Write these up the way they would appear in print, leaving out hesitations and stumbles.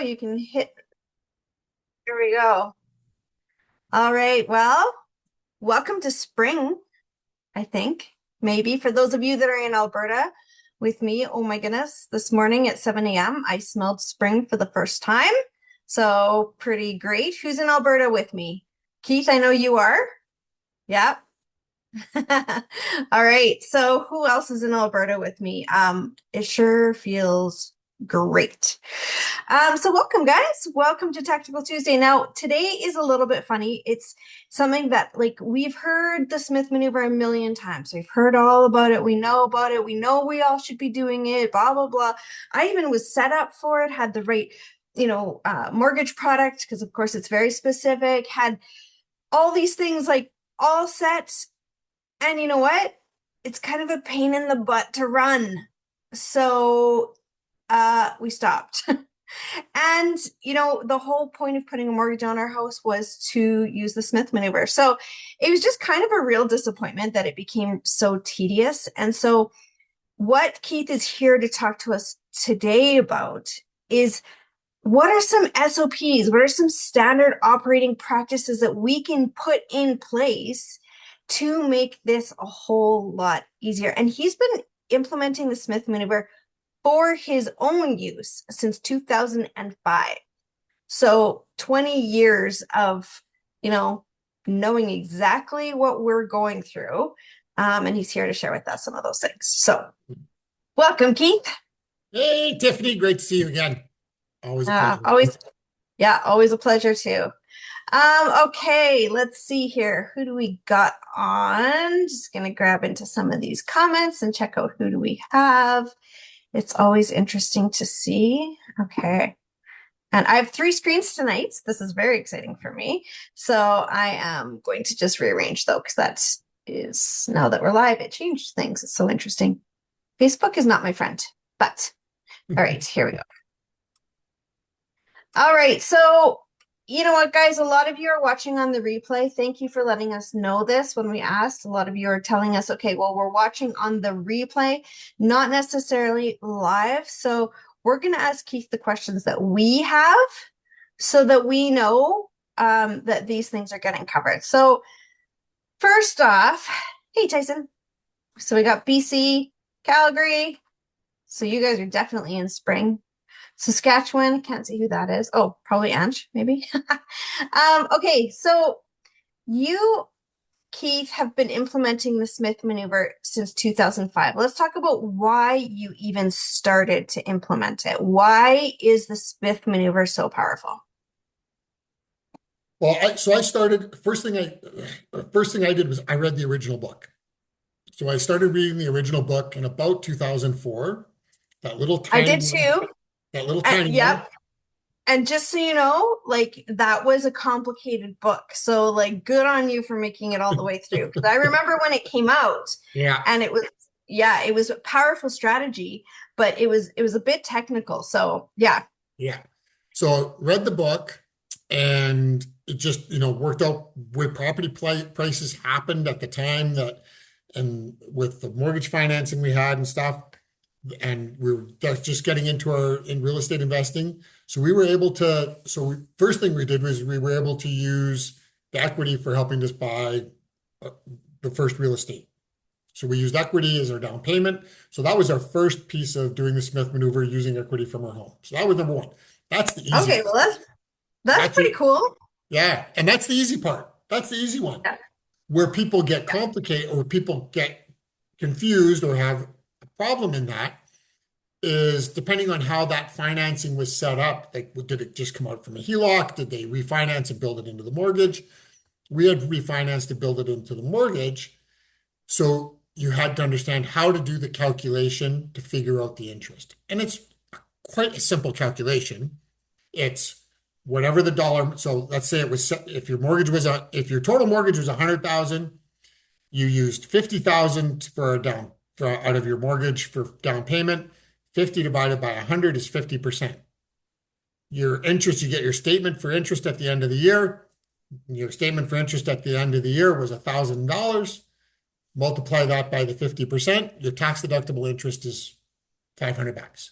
You can hit. Here we go. All right. Well, welcome to spring, I think. Maybe for those of you that are in Alberta with me, oh my goodness, this morning at 7 a.m., I smelled spring for the first time. So pretty great. Who's in Alberta with me? Keith, I know you are. Yeah. All right. So who else is in Alberta with me? It sure feels great. So welcome, guys. Welcome to Tactical Tuesday. Now, today is a little bit funny. It's something that, like, we've heard the Smith maneuver a million times. We've heard all about it. We know about it. We know we all should be doing it, blah, blah, blah. I even was set up for it, had the right, mortgage product, because of course it's very specific, had all these things like all set. And you know what? It's kind of a pain in the butt to run. So we stopped. And, the whole point of putting a mortgage on our house was to use the Smith maneuver. So it was just kind of a real disappointment that it became so tedious. And so what Keith is here to talk to us today about is, what are some SOPs? What are some standard operating practices that we can put in place to make this a whole lot easier? And he's been implementing the Smith maneuver for his own use since 2005. So 20 years of, knowing exactly what we're going through. And he's here to share with us some of those things. So welcome, Keith. Hey, Tiffany, great to see you again. Always a pleasure. Always a pleasure too. Okay, let's see here. Who do we got on? Just gonna grab into some of these comments and check out who do we have. It's always interesting to see. Okay. And I have 3 screens tonight. This is very exciting for me. So I am going to just rearrange though, because that is, now that we're live, it changed things. It's so interesting. Facebook is not my friend, but all right, here we go. All right. So you know what, guys, a lot of you are watching on the replay. Thank you for letting us know this when we asked. A lot of you are telling us, okay, well, we're watching on the replay, not necessarily live. So we're going to ask Keith the questions that we have so that we know that these things are getting covered. So first off, hey, Tyson. So we got BC, Calgary. So you guys are definitely in spring. Saskatchewan, can't see who that is. Oh, probably Ange, maybe. Okay, so you, Keith, have been implementing the Smith maneuver since 2005. Let's talk about why you even started to implement it. Why is the Smith maneuver so powerful? Well, I started, first thing I did was I read the original book. So I started reading the original book in about 2004. That little I tiny did too. That little tiny one. Yep. And just so you know, like, that was a complicated book. So, like, good on you for making it all the way through. Because I remember when it came out, Yeah. and it was a powerful strategy, but it was a bit technical. So, yeah. Yeah. So read the book, and it just, worked out where property prices happened at the time and with the mortgage financing we had and stuff. And we were just getting into in real estate investing. So we were able to, first thing we did was we were able to use the equity for helping us buy the first real estate. So we used equity as our down payment. So that was our first piece of doing the Smith maneuver, using equity from our home. So that was number one. That's the easy Okay, part. well, that's pretty cool. Yeah. And that's the easy part. That's the easy one. Yeah. Where people get complicated or people get confused or have a problem in that is depending on how that financing was set up. Like, did it just come out from a HELOC? Did they refinance and build it into the mortgage? We had refinanced to build it into the mortgage. So you had to understand how to do the calculation to figure out the interest. And it's quite a simple calculation. It's whatever the dollar. So let's say it was, if your total mortgage was 100,000, you used 50,000 out of your mortgage for down payment. 50 divided by 100 is 50%. Your interest, you get your statement for interest at the end of the year. Your statement for interest at the end of the year was $1,000. Multiply that by the 50%. Your tax deductible interest is $500.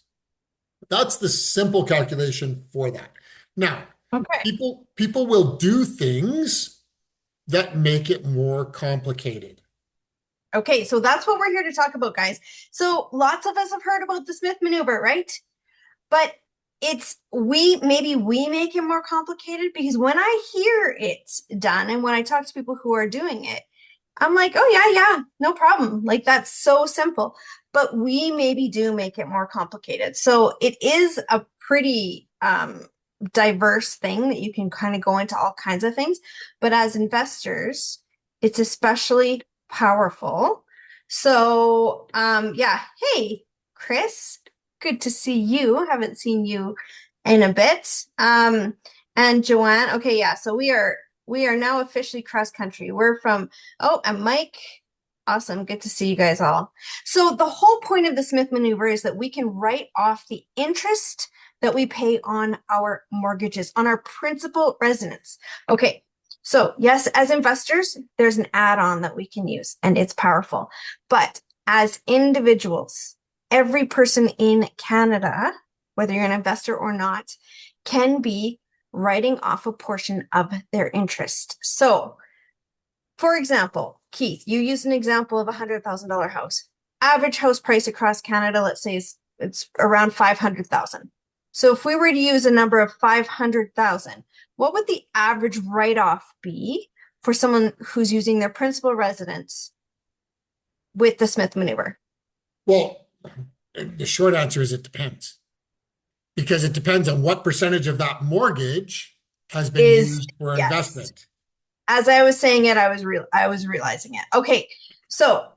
That's the simple calculation for that. Now, Okay. people will do things that make it more complicated. Okay, so that's what we're here to talk about, guys. So lots of us have heard about the Smith maneuver, right? But it's we make it more complicated because when I hear it done and when I talk to people who are doing it, I'm like, oh yeah, no problem. Like that's so simple. But we maybe do make it more complicated. So it is a pretty diverse thing that you can kind of go into all kinds of things. But as investors, it's especially powerful. So yeah, hey, Chris, good to see you. Haven't seen you in a bit. And Joanne, okay, yeah, so we are now officially cross country. We're from, oh, and Mike. Awesome. Good to see you guys all. So the whole point of the Smith maneuver is that we can write off the interest that we pay on our mortgages, on our principal residence. Okay. So yes, as investors, there's an add-on that we can use and it's powerful. But as individuals, every person in Canada, whether you're an investor or not, can be writing off a portion of their interest. So, for example, Keith, you used an example of a $100,000 house. Average house price across Canada, let's say, it's around 500,000. So, if we were to use a number of 500,000, what would the average write-off be for someone who's using their principal residence with the Smith maneuver? Well, the short answer is it depends. Because it depends on what percentage of that mortgage has been Is used for yes. investment. As I was saying it, I was realizing it. Okay, so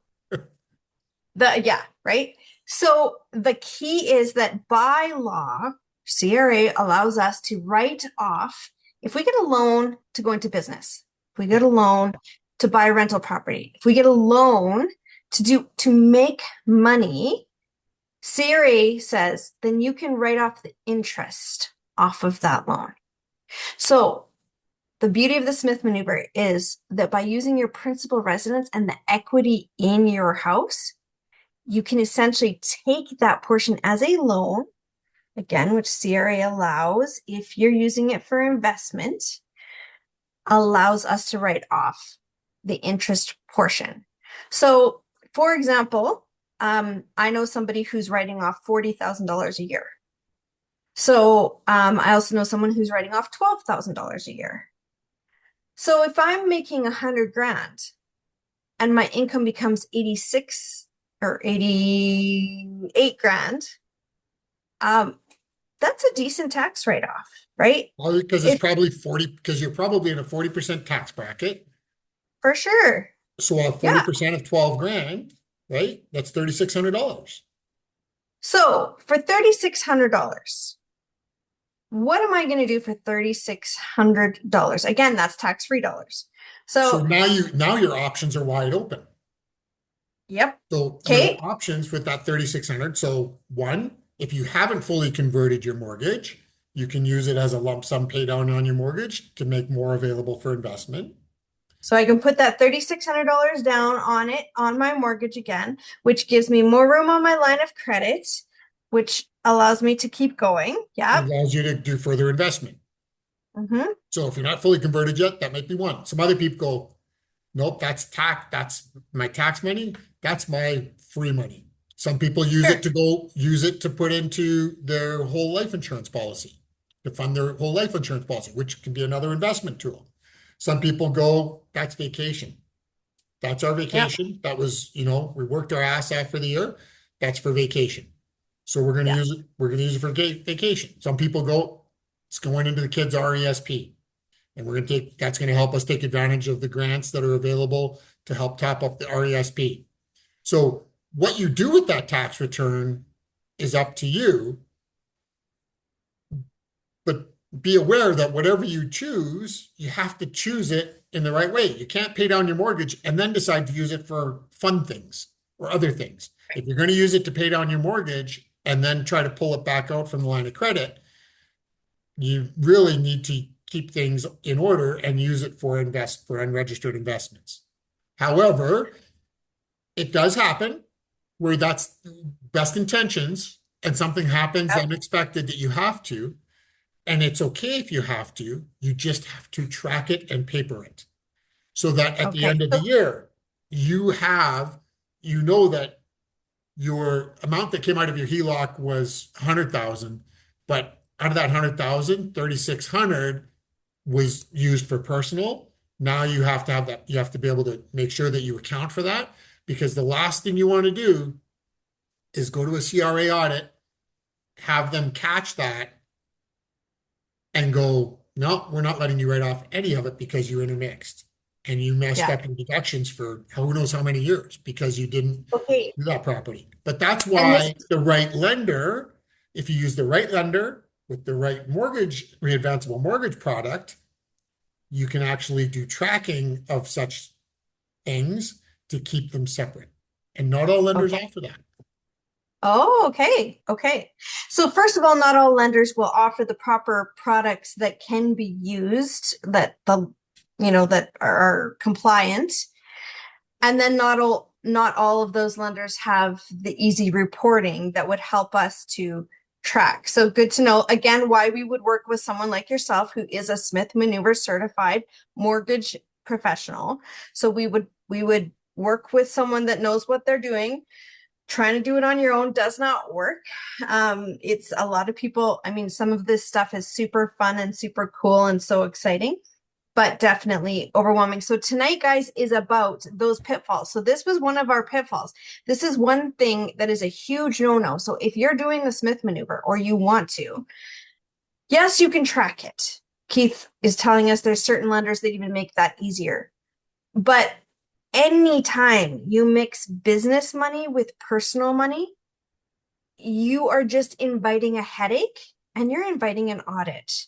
right. So the key is that by law, CRA allows us to write off if we get a loan to go into business, if we get Yeah. a loan to buy a rental property, if we get a loan to make money, CRA says then you can write off the interest off of that loan. So the beauty of the Smith maneuver is that by using your principal residence and the equity in your house, you can essentially take that portion as a loan, again, which CRA allows if you're using it for investment, allows us to write off the interest portion. So, for example, I know somebody who's writing off $40,000 a year. So I also know someone who's writing off $12,000 a year. So if I'm making 100 grand and my income becomes 86 or 88 grand, that's a decent tax write-off, right? Well, because it's It probably 40, because you're probably in a 40% tax bracket. for sure. So Yeah. 40% of 12 grand, right? That's $3,600. So for $3,600, what am I going to do for $3,600? Again, that's tax-free dollars. So So, now your options are wide open. yep. So your Okay. options with that 3,600. So one, if you haven't fully converted your mortgage, you can use it as a lump sum pay down on your mortgage to make more available for investment. So I can put that $3,600 down on it on my mortgage again, which gives me more room on my line of credit, which allows me to keep going. It Yep. allows you to do further investment. Mm-hmm. So if you're not fully converted yet, that might be one. Some other people go, nope, that's my tax money. That's my free money. Some people Sure. use it to put into their whole life insurance policy, to fund their whole life insurance policy, which can be another investment tool. Some people go, that's vacation. That's our Yep. vacation. That was, we worked our ass off for the year. That's for vacation. So we're going to Yeah. use it. We're going to use it for vacation. Some people go, it's going into the kids' RESP. And that's going to help us take advantage of the grants that are available to help top up the RESP. So what you do with that tax return is up to you, but be aware that whatever you choose, you have to choose it in the right way. You can't pay down your mortgage and then decide to use it for fun things or other things. If you're going to use it to pay down your mortgage and then try to pull it back out from the line of credit, you really need to keep things in order and use it for unregistered investments. However, it does happen where that's best intentions, and something happens Yep. unexpected that you have to, and it's okay if you have to, you just have to track it and paper it so that at the Okay. end of the So, year, you have, you know that your amount that came out of your HELOC was 100,000, but out of that 100,000, 3,600 was used for personal. Now you have to have that, you have to be able to make sure that you account for that because the last thing you want to do is go to a CRA audit, have them catch that and go, no, we're not letting you write off any of it because you intermixed and you messed yeah. up your deductions for who knows how many years because you didn't Okay. do that property. But that's And this, why the right lender, if you use the right lender with the right mortgage, readvanceable mortgage product, you can actually do tracking of such things to keep them separate. And not all lenders okay. offer that. Oh, okay. Okay. So first of all, not all lenders will offer the proper products that can be used that that are compliant. And then not all of those lenders have the easy reporting that would help us to track. So good to know again why we would work with someone like yourself who is a Smith Maneuver certified mortgage professional. So we would work with someone that knows what they're doing. Trying to do it on your own does not work. It's a lot of people, I mean, some of this stuff is super fun and super cool and so exciting, but definitely overwhelming. So tonight, guys, is about those pitfalls. So this was one of our pitfalls. This is one thing that is a huge no-no. So if you're doing the Smith maneuver or you want to, yes, you can track it. Keith is telling us there's certain lenders that even make that easier. But anytime you mix business money with personal money, you are just inviting a headache and you're inviting an audit.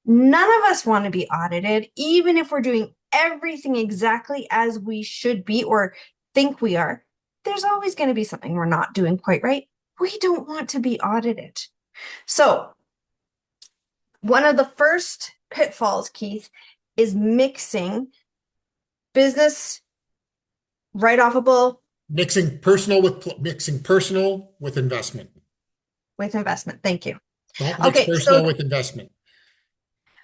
None of us want to be audited, even if we're doing everything exactly as we should be or think we are. There's always going to be something we're not doing quite right. We don't want to be audited. So, one of the first pitfalls, Keith, is business write-offable Mixing personal with investment. with investment. Thank you. Don't mix Okay, so personal with investment.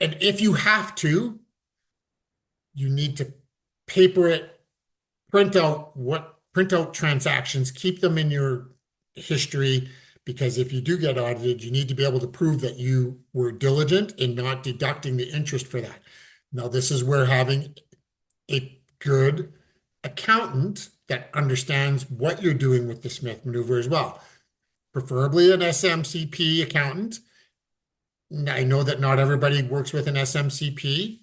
And if you have to, you need to paper it, print out transactions, keep them in your history, because if you do get audited, you need to be able to prove that you were diligent in not deducting the interest for that. Now, this is where having a good accountant that understands what you're doing with the Smith maneuver as well. Preferably an SMCP accountant. I know that not everybody works with an SMCP,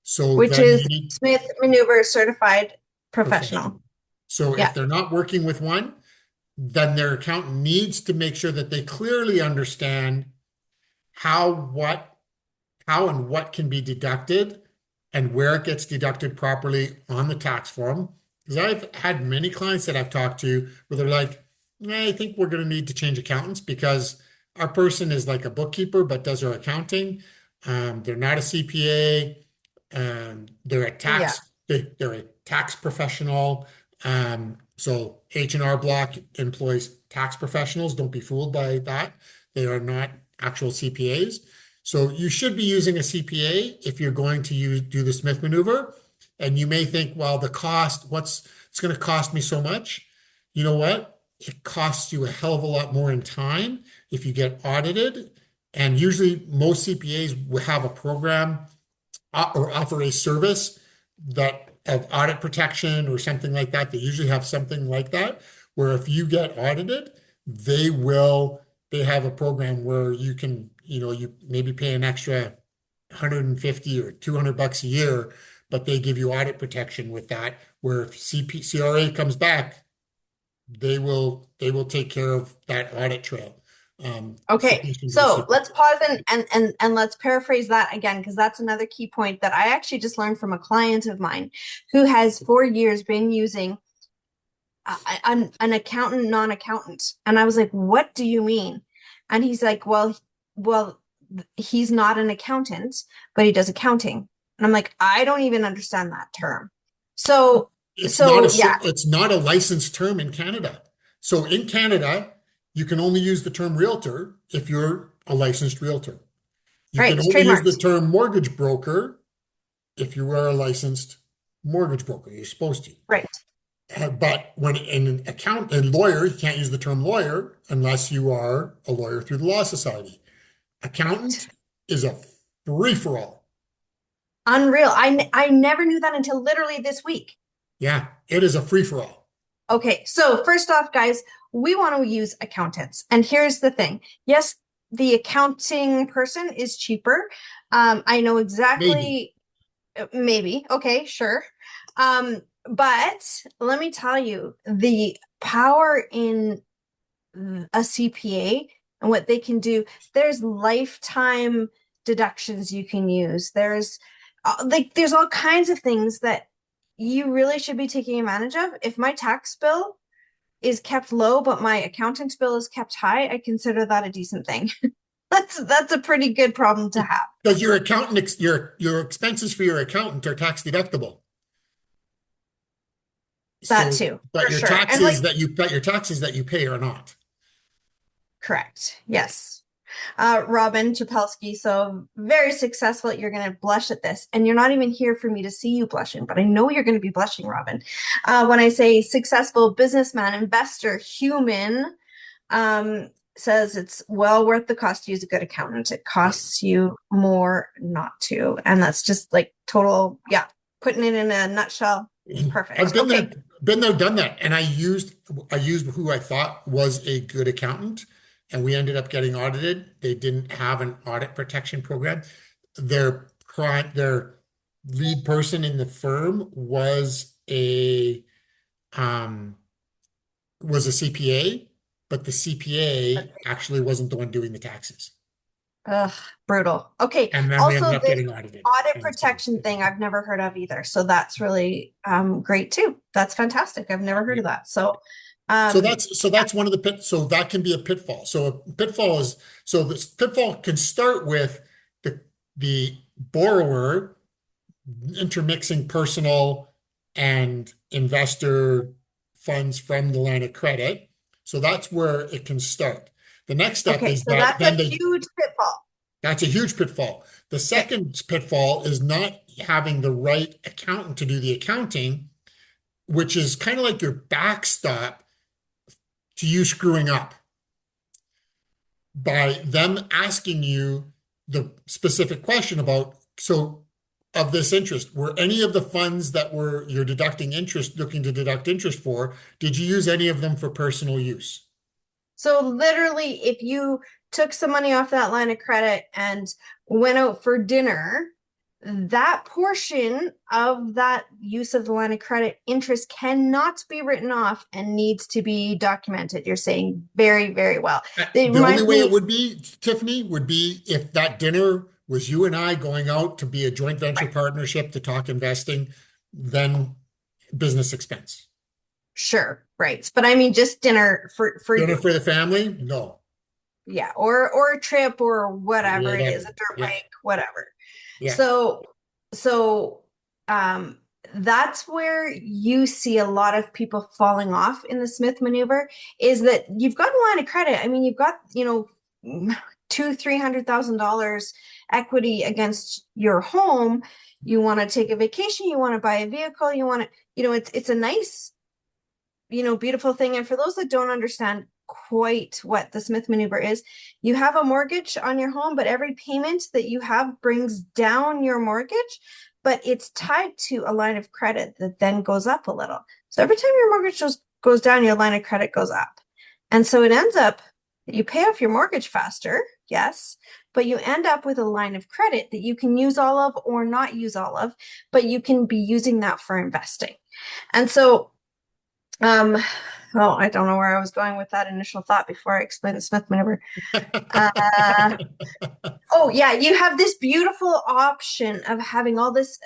so which then you is need Smith Maneuver certified professional. professional. So if Yeah. they're not working with one, then their accountant needs to make sure that they clearly understand how, what, how and what can be deducted and where it gets deducted properly on the tax form. Because I've had many clients that I've talked to where they're like, I think we're going to need to change accountants because our person is like a bookkeeper but does our accounting. They're not a CPA. They're a Yeah. they're a tax professional. So H&R Block employs tax professionals. Don't be fooled by that. They are not actual CPAs. So you should be using a CPA if you're going to do the Smith maneuver. And you may think, well, the cost, it's going to cost me so much. You know what? It costs you a hell of a lot more in time if you get audited. And usually most CPAs will have a program or offer a service that of audit protection or something like that. They usually have something like that, where if you get audited, they have a program where you can, you maybe pay an extra 150 or $200 a year, but they give you audit protection with that, where if CRA comes back, they will take care of that audit trail. Okay, Submission to the so CPA. let's pause and let's paraphrase that again, because that's another key point that I actually just learned from a client of mine who has for years been using an accountant, non-accountant. And I was like, what do you mean? And he's like, well, he's not an accountant, but he does accounting. And I'm like, I don't even understand that term. So, It's not so yeah, it's not a licensed term in Canada. So in Canada, You can only use the term realtor if you're a licensed realtor. You Right, can it's only use the trademarked. term mortgage broker if you are a licensed mortgage broker. You're supposed to. Right. But when in a lawyer, you can't use the term lawyer unless you are a lawyer through the Law Society. Right. Accountant is a free for all. Unreal. I never knew that until literally this week. Yeah, it is a free for all. Okay, so first off, guys, we want to use accountants. And here's the thing. Yes, the accounting person is cheaper. I know Maybe. exactly, maybe. Okay, sure. But let me tell you, the power in a CPA and what they can do, there's lifetime deductions you can use. There's all kinds of things that you really should be taking advantage of. If my tax bill is kept low, but my accountant's bill is kept high, I consider that a decent thing. That's a pretty good problem to have. Because your accountant, your expenses for your accountant are tax deductible. That So, too, for sure. but your taxes that you pay are not. Correct. Yes. Robin Chapelski, so very successful. You're going to blush at this. And you're not even here for me to see you blushing, but I know you're going to be blushing, Robin. When I say successful businessman, investor, human, says it's well worth the cost to use a good accountant. It costs you more not to. And that's just like total, yeah, putting it in a nutshell. I've Perfect. Okay. been there, done that, and I used who I thought was a good accountant, and we ended up getting audited. They didn't have an audit protection program. Their lead person in the firm um was a CPA, but the CPA actually wasn't the one doing the taxes. Ugh, brutal. Okay. And then we ended Also, up this getting audited. audit And so protection thing I've never heard of either. So that's really great too. That's fantastic. I've never heard yeah. of that. Um, So that's one of the so that can be a pitfall. So a pitfall is so this pitfall can start with the borrower intermixing personal and investor funds from the line of credit. So that's where it can start. The next step okay, is so that that's a then they huge pitfall. that's a huge pitfall. The Okay. second pitfall is not having the right accountant to do the accounting, which is kind of like your backstop to you screwing up by them asking you the specific question about, so of this interest, were any of the funds that were you're deducting interest, looking to deduct interest for, did you use any of them for personal use? So literally, if you took some money off that line of credit and went out for dinner, that portion of that use of the line of credit interest cannot be written off and needs to be documented. You're saying very, very well. It The only reminds way it me, would be, Tiffany, would be if that dinner was you and I going out to be a joint venture right, partnership to talk investing, then business expense. sure, right. But I mean just dinner for Dinner you. for the family? No. Yeah, or a trip or whatever it is, a Whatever. dirt Yeah. bike, whatever. Yeah. So so um that's where you see a lot of people falling off in the Smith maneuver is that you've got a line of credit. I mean, you've got, two, $300,000 equity against your home. You want to take a vacation, you want to buy a vehicle, you want to, it's a nice, beautiful thing. And for those that don't understand quite what the Smith maneuver is, you have a mortgage on your home, but every payment that you have brings down your mortgage, but it's tied to a line of credit that then goes up a little. So every time your mortgage goes down, your line of credit goes up. And so it ends up that you pay off your mortgage faster, yes, but you end up with a line of credit that you can use all of or not use all of, but you can be using that for investing. And so um, well, I don't know where I was going with that initial thought before I explained the Smith maneuver. Uh, oh yeah, you have this beautiful option of having all this,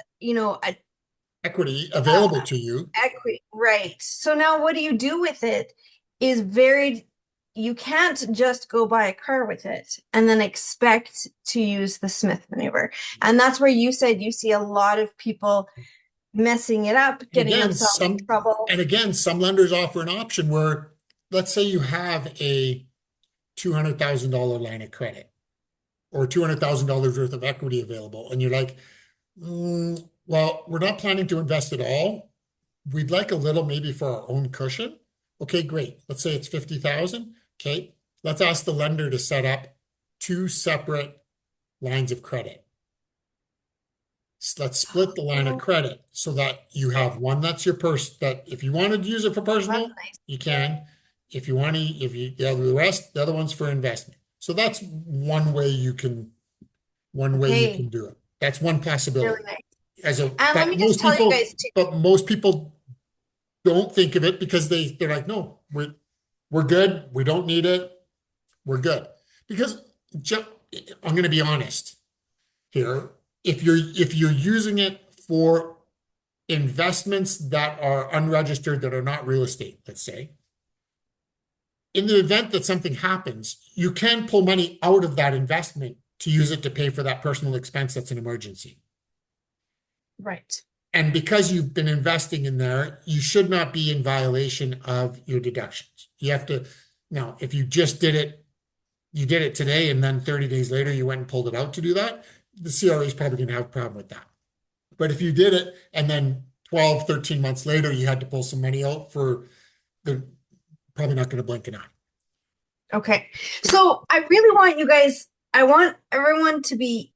Equity available to you. equity, right? So now what do you do with it is very, you can't just go buy a car with it and then expect to use the Smith maneuver. And that's where you said you see a lot of people messing it up, And getting again, themselves in trouble. some lenders offer an option where, let's say you have a $200,000 line of credit or $200,000 worth of equity available. And you're like, well, we're not planning to invest it all. We'd like a little maybe for our own cushion. Okay, great. Let's say it's 50,000. Okay. Let's ask the lender to set up two separate lines of credit. Let's split the line of Oh, credit so that you have one that's your that if you wanted to use it for that's personal, nice. you can. If you want to, if you the other the rest, the other one's for investment. So that's one way you can Okay, do it. That's one really possibility. nice. And let But me just tell you guys too. most people don't think of it because they're like, no, we're good. We don't need it. We're good. Because I'm going to be honest here. If you're using it for investments that are unregistered, that are not real estate, let's say, in the event that something happens, you can pull money out of that investment to use it to pay for that personal expense that's an emergency. Right. And because you've been investing in there, you should not be in violation of your deductions. You have to, now, if you just did it, you did it today, and then 30 days later you went and pulled it out to do that, the CRA is probably going to have a problem with that. But if you did it and then 12, 13 months later, you had to pull some money out for, they're probably not going to blink an eye. Okay. So I really want you guys, I want everyone to be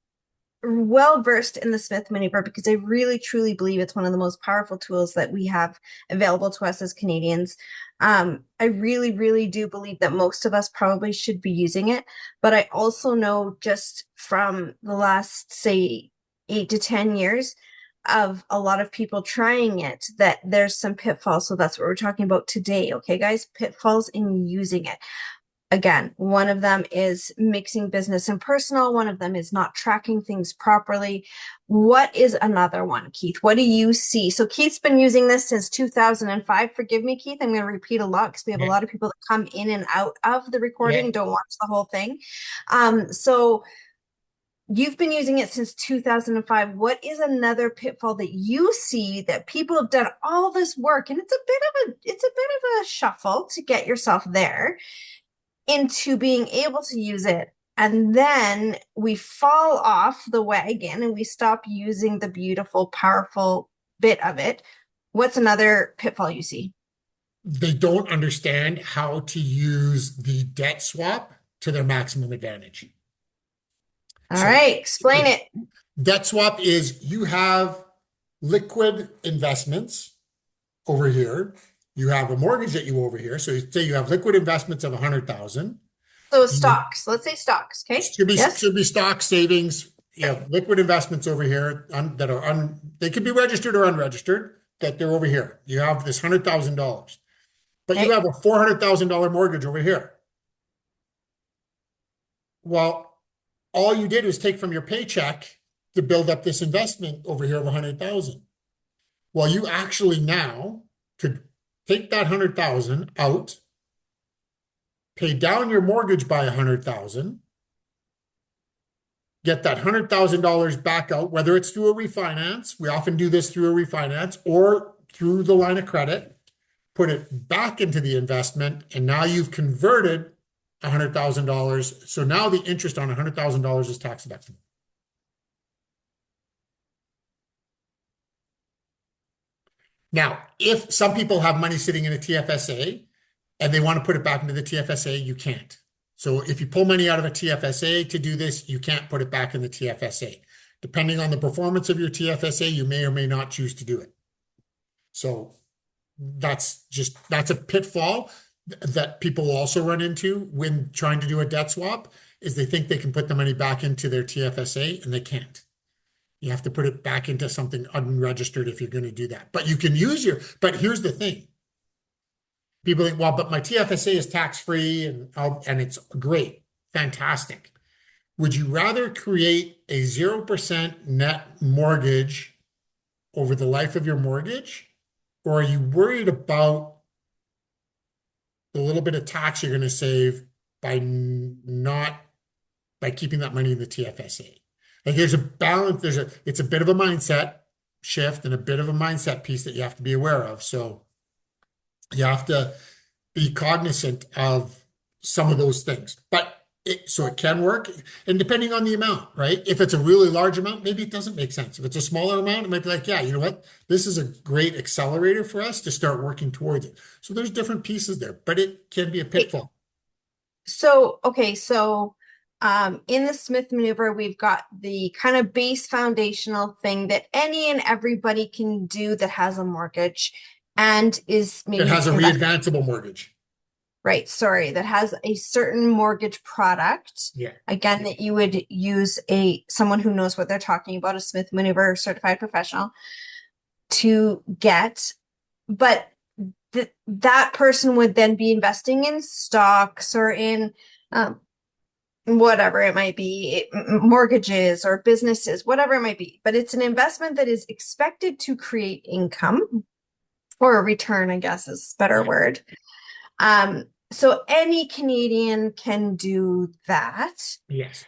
well versed in the Smith maneuver because I really truly believe it's one of the most powerful tools that we have available to us as Canadians. I really, really do believe that most of us probably should be using it, but I also know just from the last, say, 8 to 10 years of a lot of people trying it that there's some pitfalls. So that's what we're talking about today. Okay, guys, pitfalls in using it. Again, one of them is mixing business and personal. One of them is not tracking things properly. What is another one, Keith? What do you see? So Keith's been using this since 2005. Forgive me, Keith. I'm going to repeat a lot because we have a Yeah. lot of people that come in and out of the Yeah. recording, don't watch the whole thing. So you've been using it since 2005. What is another pitfall that you see that people have done all this work and it's a bit of a shuffle to get yourself there into being able to use it. And then we fall off the wagon and we stop using the beautiful, powerful bit of it. What's another pitfall you see? They don't understand how to use the debt swap to their maximum advantage. All So right, explain it. debt swap is you have liquid investments over here. You have a mortgage that you over here. So you say you have liquid investments of 100,000. So stocks, let's say stocks, okay? Yes? Should be stock savings. You have liquid investments over here that are they could be registered or unregistered, that they're over here. You have this $100,000, but you Okay. have a $400,000 mortgage over here. Well, all you did was take from your paycheck to build up this investment over here of 100,000. Well, you actually now could take that 100,000 out, pay down your mortgage by 100,000, get that $100,000 back out, whether it's through a refinance. We often do this through a refinance or through the line of credit, put it back into the investment, and now you've converted $100,000. So now the interest on $100,000 is tax deductible. Now, if some people have money sitting in a TFSA and they want to put it back into the TFSA, you can't. So if you pull money out of a TFSA to do this, you can't put it back in the TFSA. Depending on the performance of your TFSA, you may or may not choose to do it. So that's a pitfall that people also run into when trying to do a debt swap, is they think they can put the money back into their TFSA and they can't. You have to put it back into something unregistered if you're going to do that. But you can use but here's the thing. People think, well, but my TFSA is tax-free and it's great, fantastic. Would you rather create a 0% net mortgage over the life of your mortgage? Or are you worried about the little bit of tax you're going to save by keeping that money in the TFSA? Like there's a balance, it's a bit of a mindset shift and a bit of a mindset piece that you have to be aware of. So you have to be cognizant of some of those things. But so it can work, and depending on the amount, right? If it's a really large amount, maybe it doesn't make sense. If it's a smaller amount, it might be like, yeah, you know what? This is a great accelerator for us to start working towards it. So there's different pieces there, but it can be a pitfall. So, okay, so in the Smith maneuver, we've got the kind of base foundational thing that any and everybody can do that has a mortgage and is It maybe has a investing, readvanceable mortgage. right? Sorry, that has a certain mortgage product. Yeah. Again, that you would use someone who knows what they're talking about, a Smith maneuver certified professional, to get, but that person would then be investing in stocks or in whatever it might be, mortgages or businesses, whatever it might be. But it's an investment that is expected to create income or a return, I guess is a better Yeah. word. So any Canadian can do that Yes.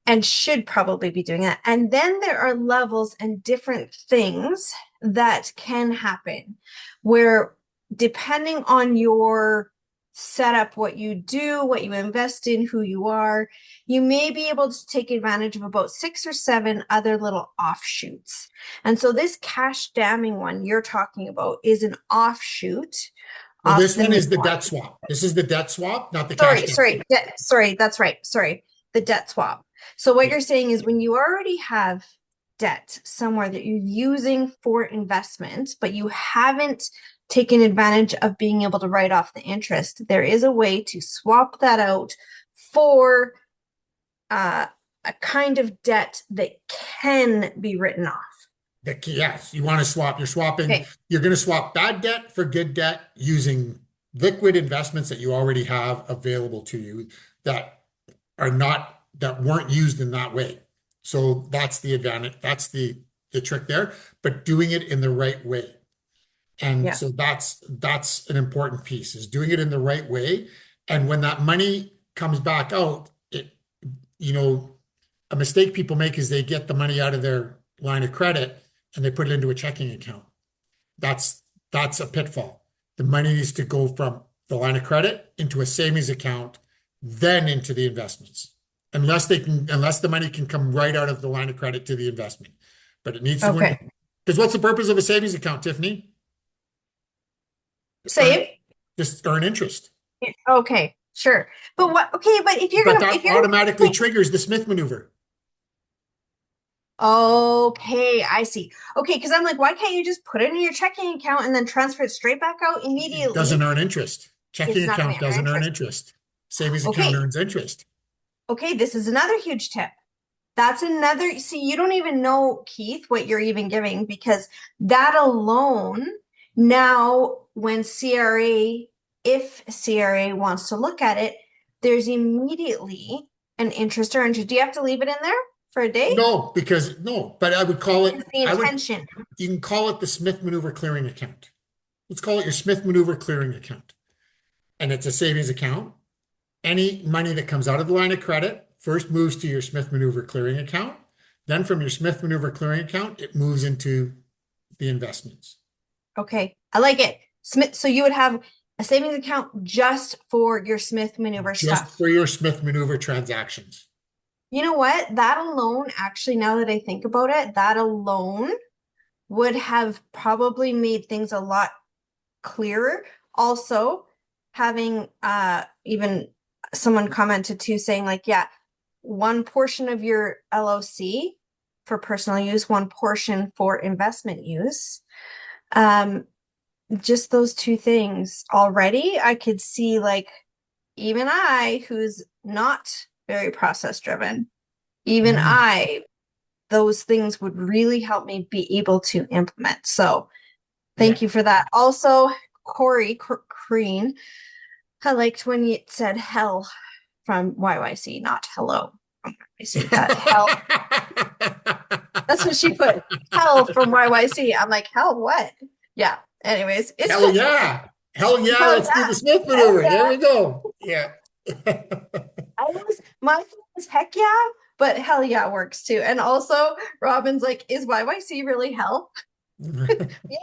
and should probably be doing that. And then there are levels and different things that can happen where depending on your setup, what you do, what you invest in, who you are, you may be able to take advantage of about 6 or 7 other little offshoots. And so this cash damming one you're talking about is an offshoot Well, of this the one main is the one. debt swap. This is the debt swap, not the cash Sorry, down. sorry, sorry, that's right. Sorry, the debt swap. So what Yeah. you're saying is when you already have debt somewhere that you're using for investment, but you haven't taken advantage of being able to write off the interest, there is a way to swap that out for a kind of debt that can be written off. Yes, you want to swap. You're swapping. Okay. You're going to swap bad debt for good debt using liquid investments that you already have available to you that are not that weren't used in that way. So that's the advantage. That's the trick there. But doing it in the right way. And Yeah. so that's an important piece is doing it in the right way. And when that money comes back out, you know, a mistake people make is they get the money out of their line of credit and they put it into a checking account. That's that's a pitfall. The money needs to go from the line of credit into a savings account, then into the investments. Unless the money can come right out of the line of credit to the investment. But it needs to go into, Okay. because what's the purpose of a savings account, Tiffany? Earn, Save. just earn interest. Okay. Sure. But what? Okay. But But that if you're automatically triggers the Smith maneuver. Okay, I see. Okay, because I'm like, why can't you just put it in your checking account and then transfer it straight back out It doesn't immediately? earn interest. Checking It's not going account to earn doesn't earn interest. interest. Savings account Okay, earns interest. okay, this is another huge tip. That's another, see, you don't even know, Keith, what you're even giving because that alone, now when CRA, if CRA wants to look at it, there's immediately an interest earned. Do you have to leave it in there for a day? No, because no, but I would call it, It's the I would, intention. you can call it the Smith maneuver clearing account. Let's call it your Smith maneuver clearing account. And it's a savings account. Any money that comes out of the line of credit first moves to your Smith maneuver clearing account. Then from your Smith maneuver clearing account, it moves into the investments. Okay, I like it. Smith, so you would have a savings account just for your Smith maneuver Just stuff. for your Smith maneuver transactions. You know what? That alone, actually, now that I think about it, that alone would have probably made things a lot clearer. Also, having even someone commented too saying like, yeah, one portion of your LOC for personal use, one portion for investment use. Just those two things already, I could see like even I, who's not very process driven, even Mm. I, those things would really help me be able to implement. So Yeah. thank you for that. Also, Corey Crean, I liked when you said hell from YYC, not hello from YYC. That hell, that's what she put. Hell from YYC. I'm like, hell what? Yeah. Anyways, it's Hell just yeah. Hell yeah. hell Let's do yeah. the Smith Hell maneuver. There yeah. we go. Yeah. My thing is heck yeah, but hell yeah works too. And also Robin's like, is YYC really hell? Yeah.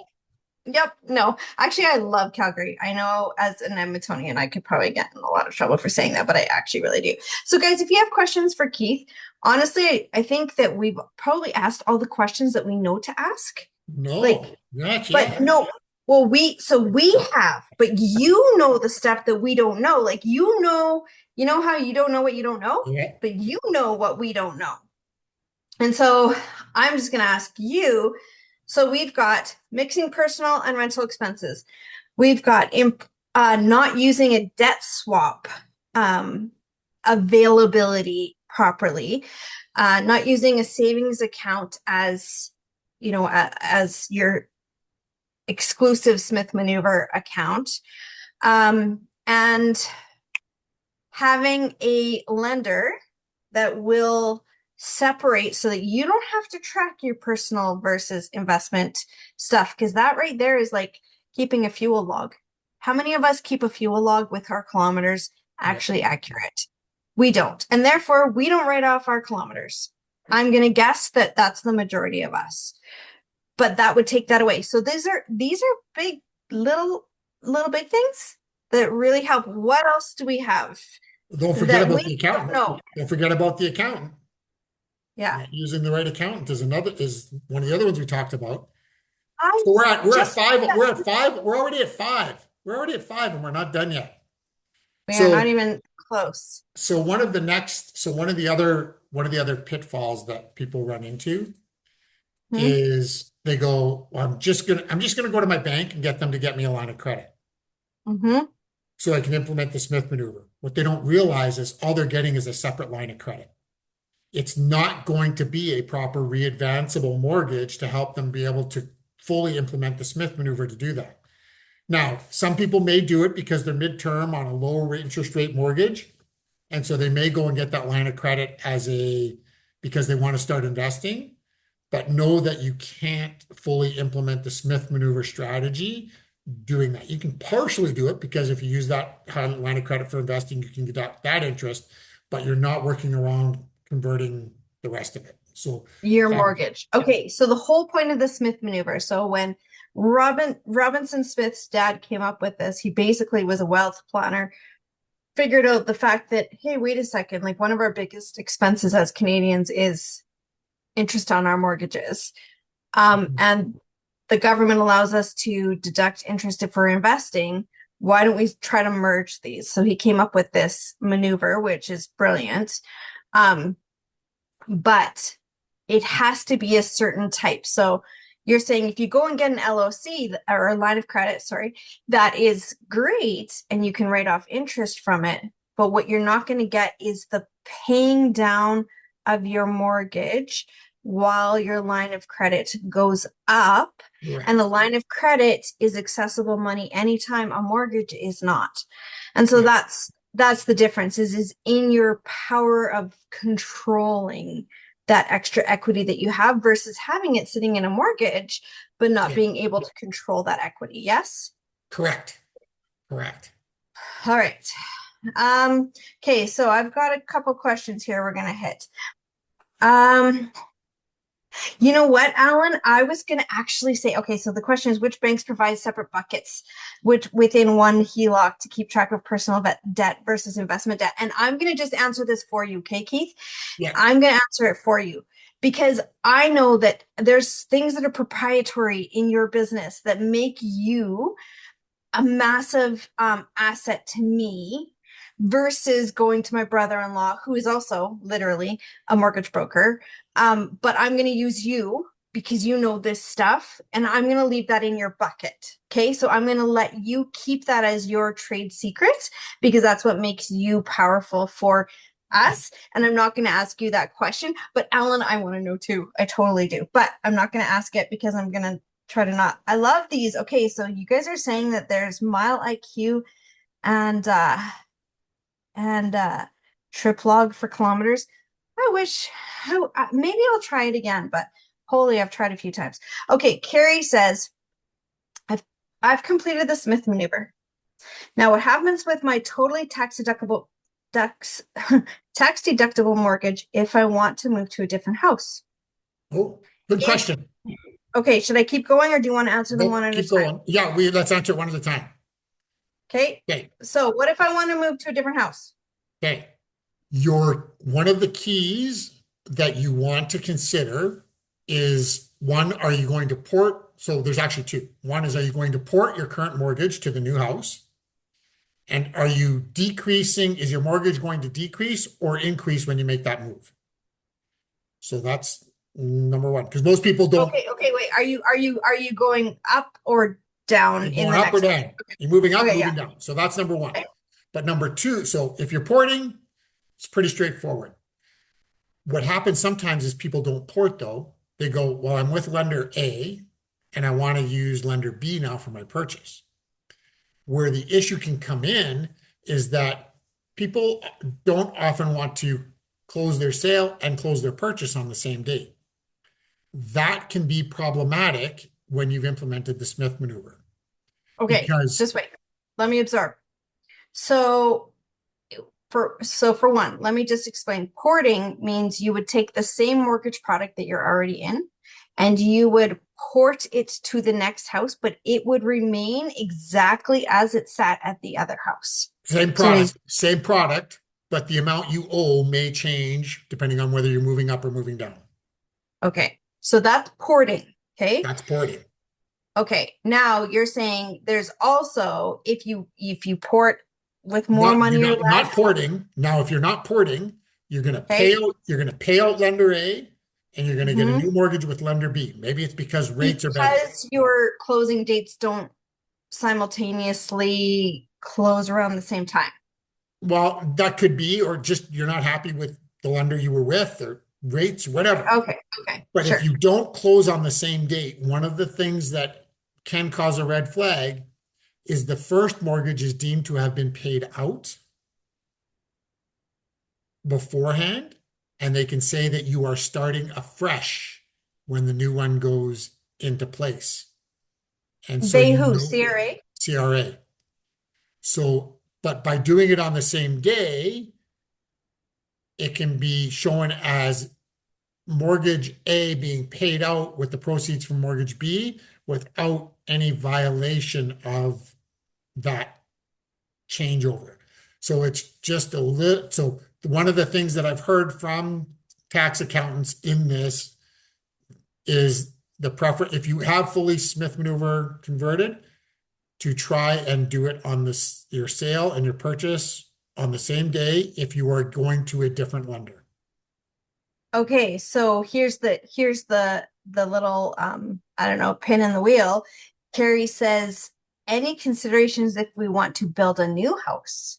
Yep. No, actually, I love Calgary. I know as an Edmontonian, I could probably get in a lot of trouble for saying that, but I actually really do. So, guys, if you have questions for Keith, honestly, I think that we've probably asked all the questions that we know to ask. No, Like, not but yet. no, well, we have, but you know the stuff that we don't know. Like, you know how you don't know what you don't know, Yeah. but you know what we don't know. And so I'm just going to ask you. So we've got mixing personal and rental expenses. We've got not using a debt swap um, availability properly, not using a savings account as as your exclusive Smith maneuver account, and having a lender that will separate so that you don't have to track your personal versus investment stuff, because that right there is like keeping a fuel log. How many of us keep a fuel log with our kilometers Yeah. actually accurate? We don't, and therefore we don't write off our kilometers. I'm going to guess that that's the majority of us, but that would take that away. So these are big little big things that really help. What else do we have Don't forget that about we the don't accountant. know? Don't forget about the accountant. Yeah. Not using the right accountant is one of the other ones we talked about. I So we're at just five. that We're at five. We're already at five. We're already at five, and we're not done yet. we are not So even close. one of the other pitfalls that people run into Hmm? is they go, well, I'm just gonna go to my bank and get them to get me a line of credit Mm-hmm. so I can implement the Smith maneuver. What they don't realize is all they're getting is a separate line of credit. It's not going to be a proper readvanceable mortgage to help them be able to fully implement the Smith maneuver to do that. Now, some people may do it because they're midterm on a lower interest rate mortgage. And so they may go and get that line of credit because they want to start investing, but know that you can't fully implement the Smith maneuver strategy doing that. You can partially do it because if you use that line of credit for investing, you can deduct that interest, but you're not working around converting the rest of it. So Your that, mortgage. Okay, so the whole point of the Smith maneuver. So when Robinson Smith's dad came up with this, he basically was a wealth planner, figured out the fact that, hey, wait a second, like one of our biggest expenses as Canadians is interest on our mortgages. And the government allows us to deduct interest if we're investing. Why don't we try to merge these? So he came up with this maneuver, which is brilliant. Um, but it has to be a certain type. So you're saying if you go and get an LOC or a line of credit, sorry, that is great and you can write off interest from it. But what you're not going to get is the paying down of your mortgage while your line of credit goes up. And the correct. line of credit is accessible money anytime a mortgage is not. And so Yeah. that's the difference is in your power of controlling that extra equity that you have versus having it sitting in a mortgage but not Yeah. being able to control that equity. Yes. Correct. Correct. All right. Okay, so I've got a couple questions here we're gonna hit. um You know what, Alan? I was going to actually say, okay, so the question is which banks provide separate buckets which within one HELOC to keep track of personal debt versus investment debt? And I'm going to just answer this for you, okay, Keith? Yeah. I'm going to answer it for you because I know that there's things that are proprietary in your business that make you a massive asset to me versus going to my brother-in-law, who is also literally a mortgage broker. But I'm going to use you because you know this stuff, and I'm going to leave that in your bucket. Okay. So I'm going to let you keep that as your trade secret because that's what makes you powerful for us. And I'm not going to ask you that question. But Alan, I want to know too. I totally do. But I'm not going to ask it because I'm going to try to not. I love these. Okay, so you guys are saying that there's mile IQ and trip log for kilometers. I wish maybe I'll try it again, but holy, I've tried a few times. Okay, Carrie says I've I've completed the Smith maneuver. Now, what happens with my totally tax tax deductible mortgage if I want to move to a different house? Oh, good If question. Okay, should I keep going or do you want to answer them one Nope, at a keep time? going. Yeah, let's answer it one at a time. Okay. Okay, So what if I want to move to a different house? okay. One of the keys that you want to consider is one, are you going to port? So there's actually two. One is, are you going to port your current mortgage to the new house? And are you decreasing, is your mortgage going to decrease or increase when you make that move? So that's number one, because most people don't. Okay, okay, wait. Are you going up or down You're in going the up or next house? down. You're moving up, Okay, yeah. moving down. So that's number one. Okay. But number two, so if you're porting, it's pretty straightforward. What happens sometimes is people don't port though. They go, well, I'm with lender A and I want to use lender B now for my purchase. Where the issue can come in is that people don't often want to close their sale and close their purchase on the same date. That can be problematic when you've implemented the Smith maneuver Okay, because just wait. Let me absorb. So for one, let me just explain. Porting means you would take the same mortgage product that you're already in and you would port it to the next house, but it would remain exactly as it sat at the other house. So same product, but the amount you owe may change depending on whether you're moving up or moving down. okay. So that's porting. Okay. That's porting. Okay. Now you're saying there's also if you port with more Not you're money or not less, porting. Now, if you're not porting, okay. you're gonna pay out lender A and you're gonna get a Mhm. new mortgage with lender B. Maybe it's because rates are better. Because your closing dates don't simultaneously close around the same time. Well, that could be, or just you're not happy with the lender you were with or rates, whatever. Okay, okay, But if sure. you don't close on the same date, one of the things that can cause a red flag is the first mortgage is deemed to have been paid out beforehand, and they can say that you are starting afresh when the new one goes into place. And so They you who? know CRA? CRA. So, but by doing it on the same day, it can be shown as mortgage A being paid out with the proceeds from mortgage B without any violation of that changeover. So it's just a little, so one of the things that I've heard from tax accountants in this is the prefer, if you have fully Smith maneuver converted, to try and do it on this, your sale and your purchase on the same day if you are going to a different lender. Okay, so here's the little I don't know, pin in the wheel. Carrie says any considerations if we want to build a new house.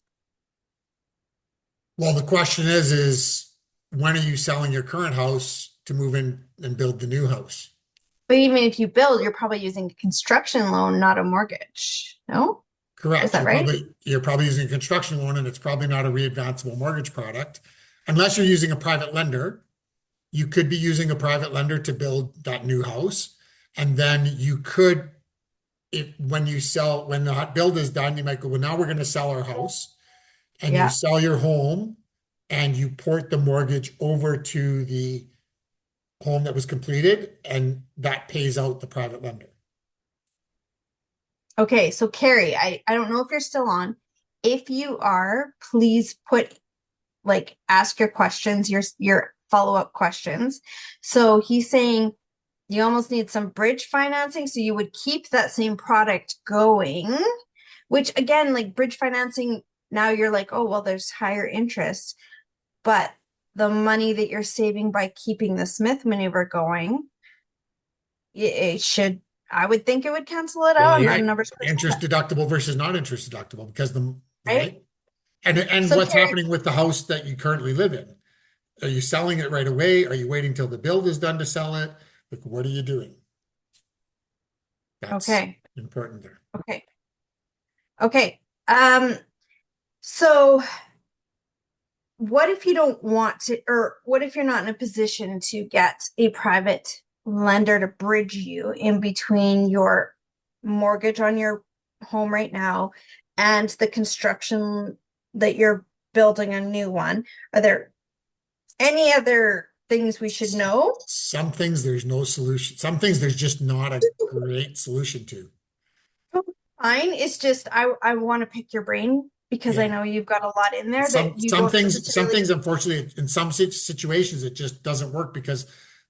Well, the question is when are you selling your current house to move in and build the new house? But even if you build, you're probably using a construction loan, not a mortgage. No? Is Correct. that right? You're probably using a construction loan and it's probably not a readvanceable mortgage product. Unless you're using a private lender, you could be using a private lender to build that new house. And then you could, if when you sell, when the build is done, you might go, well, now we're going to sell our house. And you Yeah. sell your home and you port the mortgage over to the home that was completed, and that pays out the private lender. Okay, so Carrie, I don't know if you're still on. If you are, please put like ask your questions, your follow-up questions. So he's saying you almost need some bridge financing, so you would keep that same product going, which again, like bridge financing, now you're like, oh, well, there's higher interest, but the money that you're saving by keeping the Smith maneuver going, it should, I would think it would cancel it Well, out yeah, 9 numbers interest percent, deductible versus non-interest deductible because right? right? And So what's Carrie, happening with the house that you currently live in? Are you selling it right away? Are you waiting till the build is done to sell it? Like, what are you doing? That's okay, important there. okay, okay. So what if you don't want to, or what if you're not in a position to get a private lender to bridge you in between your mortgage on your home right now and the construction that you're building a new one? Are there any other things we should know? Some things there's no solution. Some things there's just not a great solution to. Fine. It's just I want to pick your brain because I Yeah. know you've got a lot in there Some that you some don't things some necessarily. things unfortunately in some situations it just doesn't work because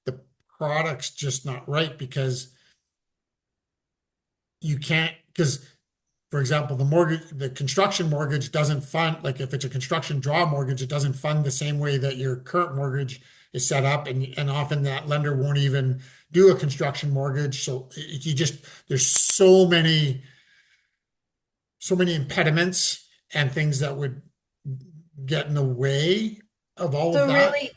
the product's just not right because you can't because for example the construction mortgage doesn't fund like if it's a construction draw mortgage it doesn't fund the same way that your current mortgage is set up and often that lender won't even do a construction mortgage so you just there's so many impediments and things that would get in the way of all of So that. really,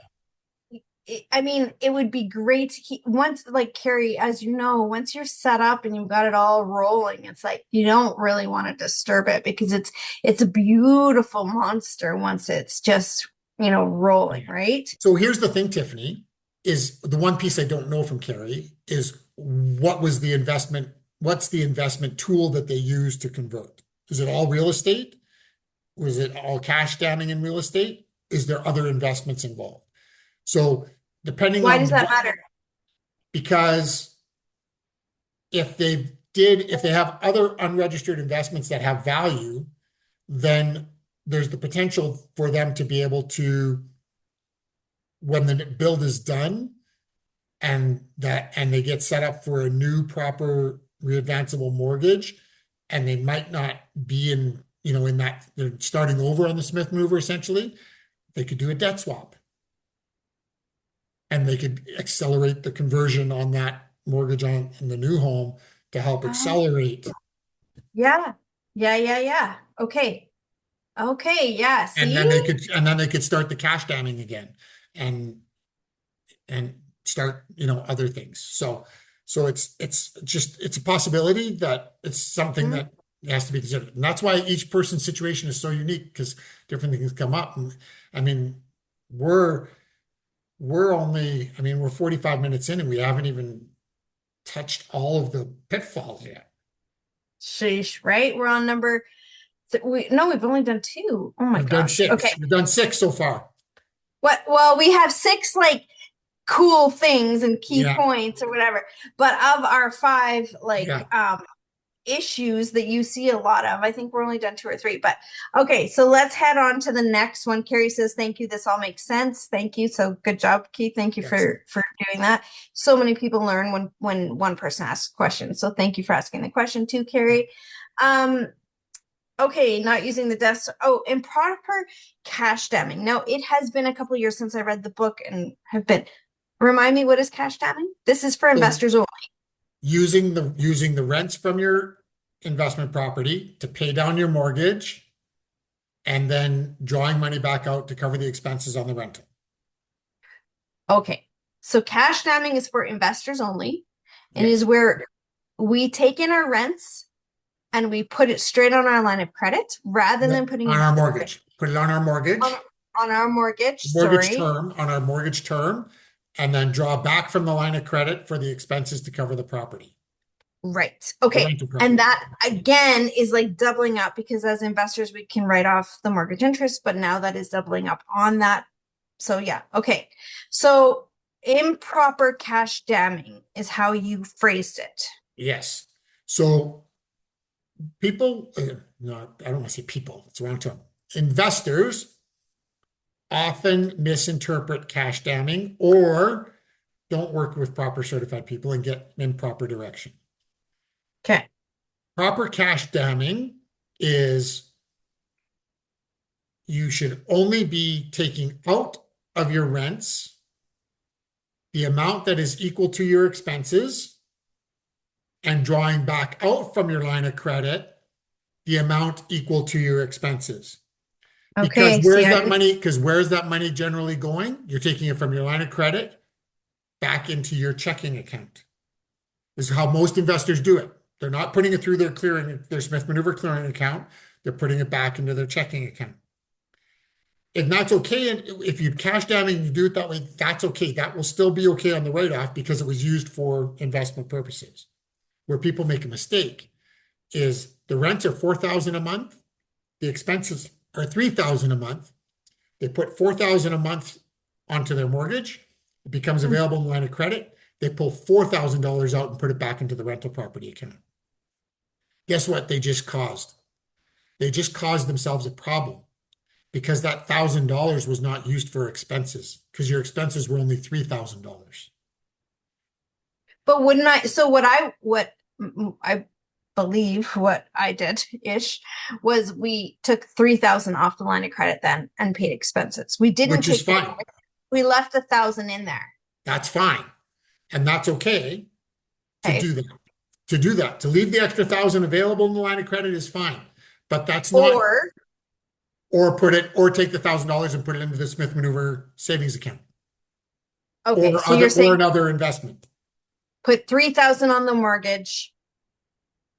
I mean, it would be great to keep once, like Carrie, as you know, once you're set up and you've got it all rolling, it's like you don't really want to disturb it because it's a beautiful monster once it's just, rolling, Yeah. right? So here's the thing, Tiffany, is the one piece I don't know from Carrie is what's the investment tool that they use to convert? Is it all real estate? Was it all cash damming in real estate? Is there other investments involved? So depending Why on does that matter? because if they have other unregistered investments that have value, then there's the potential for them to be able to, when the build is done and they get set up for a new proper readvanceable mortgage, and they might not be in that they're starting over on the Smith mover essentially, they could do a debt swap and they could accelerate the conversion on that mortgage on the new home to help Oh, accelerate. yeah. Yeah, yeah, yeah. Okay. Okay, yeah. And See? then they could start the cash damming again and and start, other things. So it's a possibility that it's something Mhm. that has to be considered. And that's why each person's situation is so unique because different things come up. And I mean, we're we're 45 minutes in and we haven't even touched all of the pitfalls yet. Sheesh, right? We're on number no, we've only done two. Oh my We've done gosh. Okay. six. We've done six so far. What? Well, we have six like cool things and key Yeah. points or whatever. But of our five Yeah. issues that you see a lot of, I think we're only done two or three. But okay, so let's head on to the next one. Carrie says, "Thank you. This all makes sense. Thank you. So good job, Keith. Thank you Excellent. for doing that. So many people learn when one person asks questions. So thank you for asking the question too, Carrie. Um, Okay, not using the desk. Oh, improper cash damming. Now, it has been a couple of years since I read the book and have been. Remind me, what is cash damming? This is for So investors only. using the rents from your investment property to pay down your mortgage and then drawing money back out to cover the expenses on the rental. Okay, so cash damming is for investors only and is Yes. where we take in our rents and we put it straight on our line of credit rather than putting On it our into mortgage. Put it on our on, mortgage, on our mortgage. mortgage Sorry. term, on our mortgage term, and then draw back from the line of credit for the expenses to cover the property, Right. the Okay. rental And property. that again is like doubling up because as investors, we can write off the mortgage interest, but now that is doubling up on that. So, yeah. Okay. So, improper cash damming is how you phrased it. Yes. So people, no, I don't want to say people, it's the wrong term. Investors often misinterpret cash damming or don't work with proper certified people and get improper direction. Okay. Proper cash damming is you should only be taking out of your rents the amount that is equal to your expenses and drawing back out from your line of credit the amount equal to your expenses. Because Okay. See, where's that money? Because where's that money generally going? You're taking it from your line of credit back into your checking account. This is how most investors do it. They're not putting it through their Smith Maneuver clearing account. They're putting it back into their checking account. And that's okay. And if you cash down and you do it that way, that's okay. That will still be okay on the write-off because it was used for investment purposes. Where people make a mistake is the rents are $4,000 a month. The expenses are $3,000 a month. They put $4,000 a month onto their mortgage It becomes available in the line of credit. They pull $4,000 out and put it back into the rental property account. Guess what they just caused? They just caused themselves a problem because that $1,000 was not used for expenses because your expenses were only $3,000. But wouldn't I, so what I believe what I did ish was we took 3,000 off the line of credit then and paid expenses. We didn't Which is take the, fine. we left 1,000 in there. That's fine. And that's okay to Okay. do that. To do that, to leave the extra 1,000 available in the line of credit is fine. But that's not, Or, or take the $1,000 and put it into the Smith Maneuver savings account okay, so other you're or saying another investment. put 3,000 on the mortgage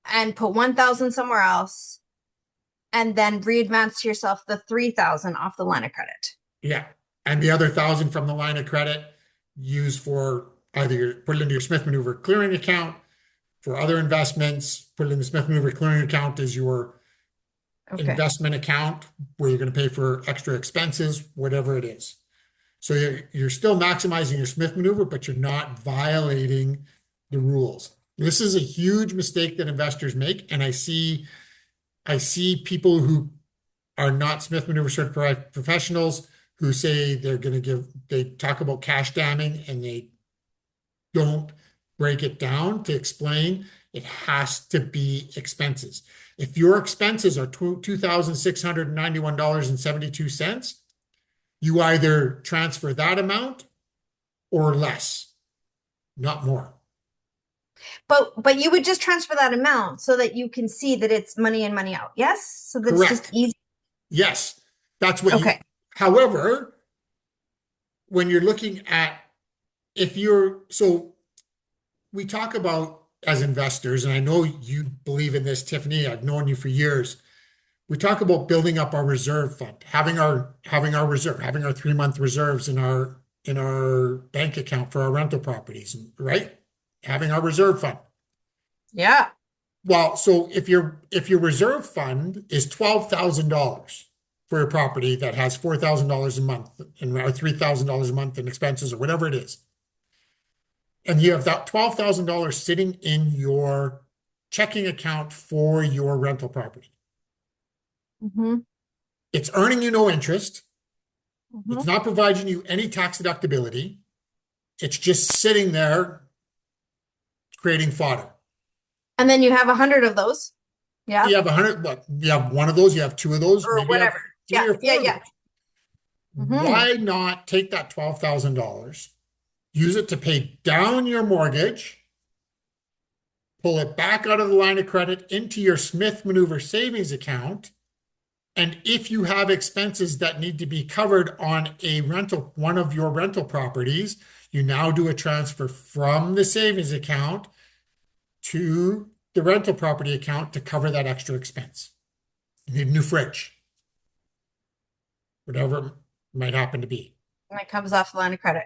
and put 1,000 somewhere else and then re-advance to yourself the 3,000 off the line of credit. Yeah. And the other 1,000 from the line of credit use for put it into your Smith Maneuver clearing account for other investments, put it in the Smith Maneuver clearing account as your Okay. investment account where you're going to pay for extra expenses, whatever it is. So you're still maximizing your Smith Maneuver, but you're not violating the rules. This is a huge mistake that investors make, and I see people who are not Smith Maneuver certified professionals who say they talk about cash damming and they don't break it down to explain it has to be expenses. If your expenses are $2,691.72, you either transfer that amount or less, not more. But you would just transfer that amount so that you can see that it's money in, money out. Yes? So that's just Correct. easy. Yes, that's what you. Okay. However, when you're looking at so we talk about as investors, and I know you believe in this, Tiffany. I've known you for years. We talk about building up our reserve fund, having our reserve, having our 3-month reserves in our bank account for our rental properties, right? Having our reserve fund. Yeah. Well, so if your reserve fund is $12,000 for a property that has $4,000 a month and or $3,000 a month in expenses or whatever it is, and you have that $12,000 sitting in your checking account for your rental property. Mm-hmm. It's earning you no interest. Mm-hmm. It's not providing you any tax deductibility. It's just sitting there creating fodder. And then you have 100 of those. Yeah. You have 100, look, you have one of those, you have two of those, Or maybe you have whatever. three Yeah. or Yeah. four of Yeah. those. Mm-hmm. Why not take that $12,000, use it to pay down your mortgage, pull it back out of the line of credit into your Smith Maneuver savings account, and if you have expenses that need to be covered on one of your rental properties, you now do a transfer from the savings account to the rental property account to cover that extra expense. You need a new fridge, whatever it might happen to be. And it comes off the line of credit.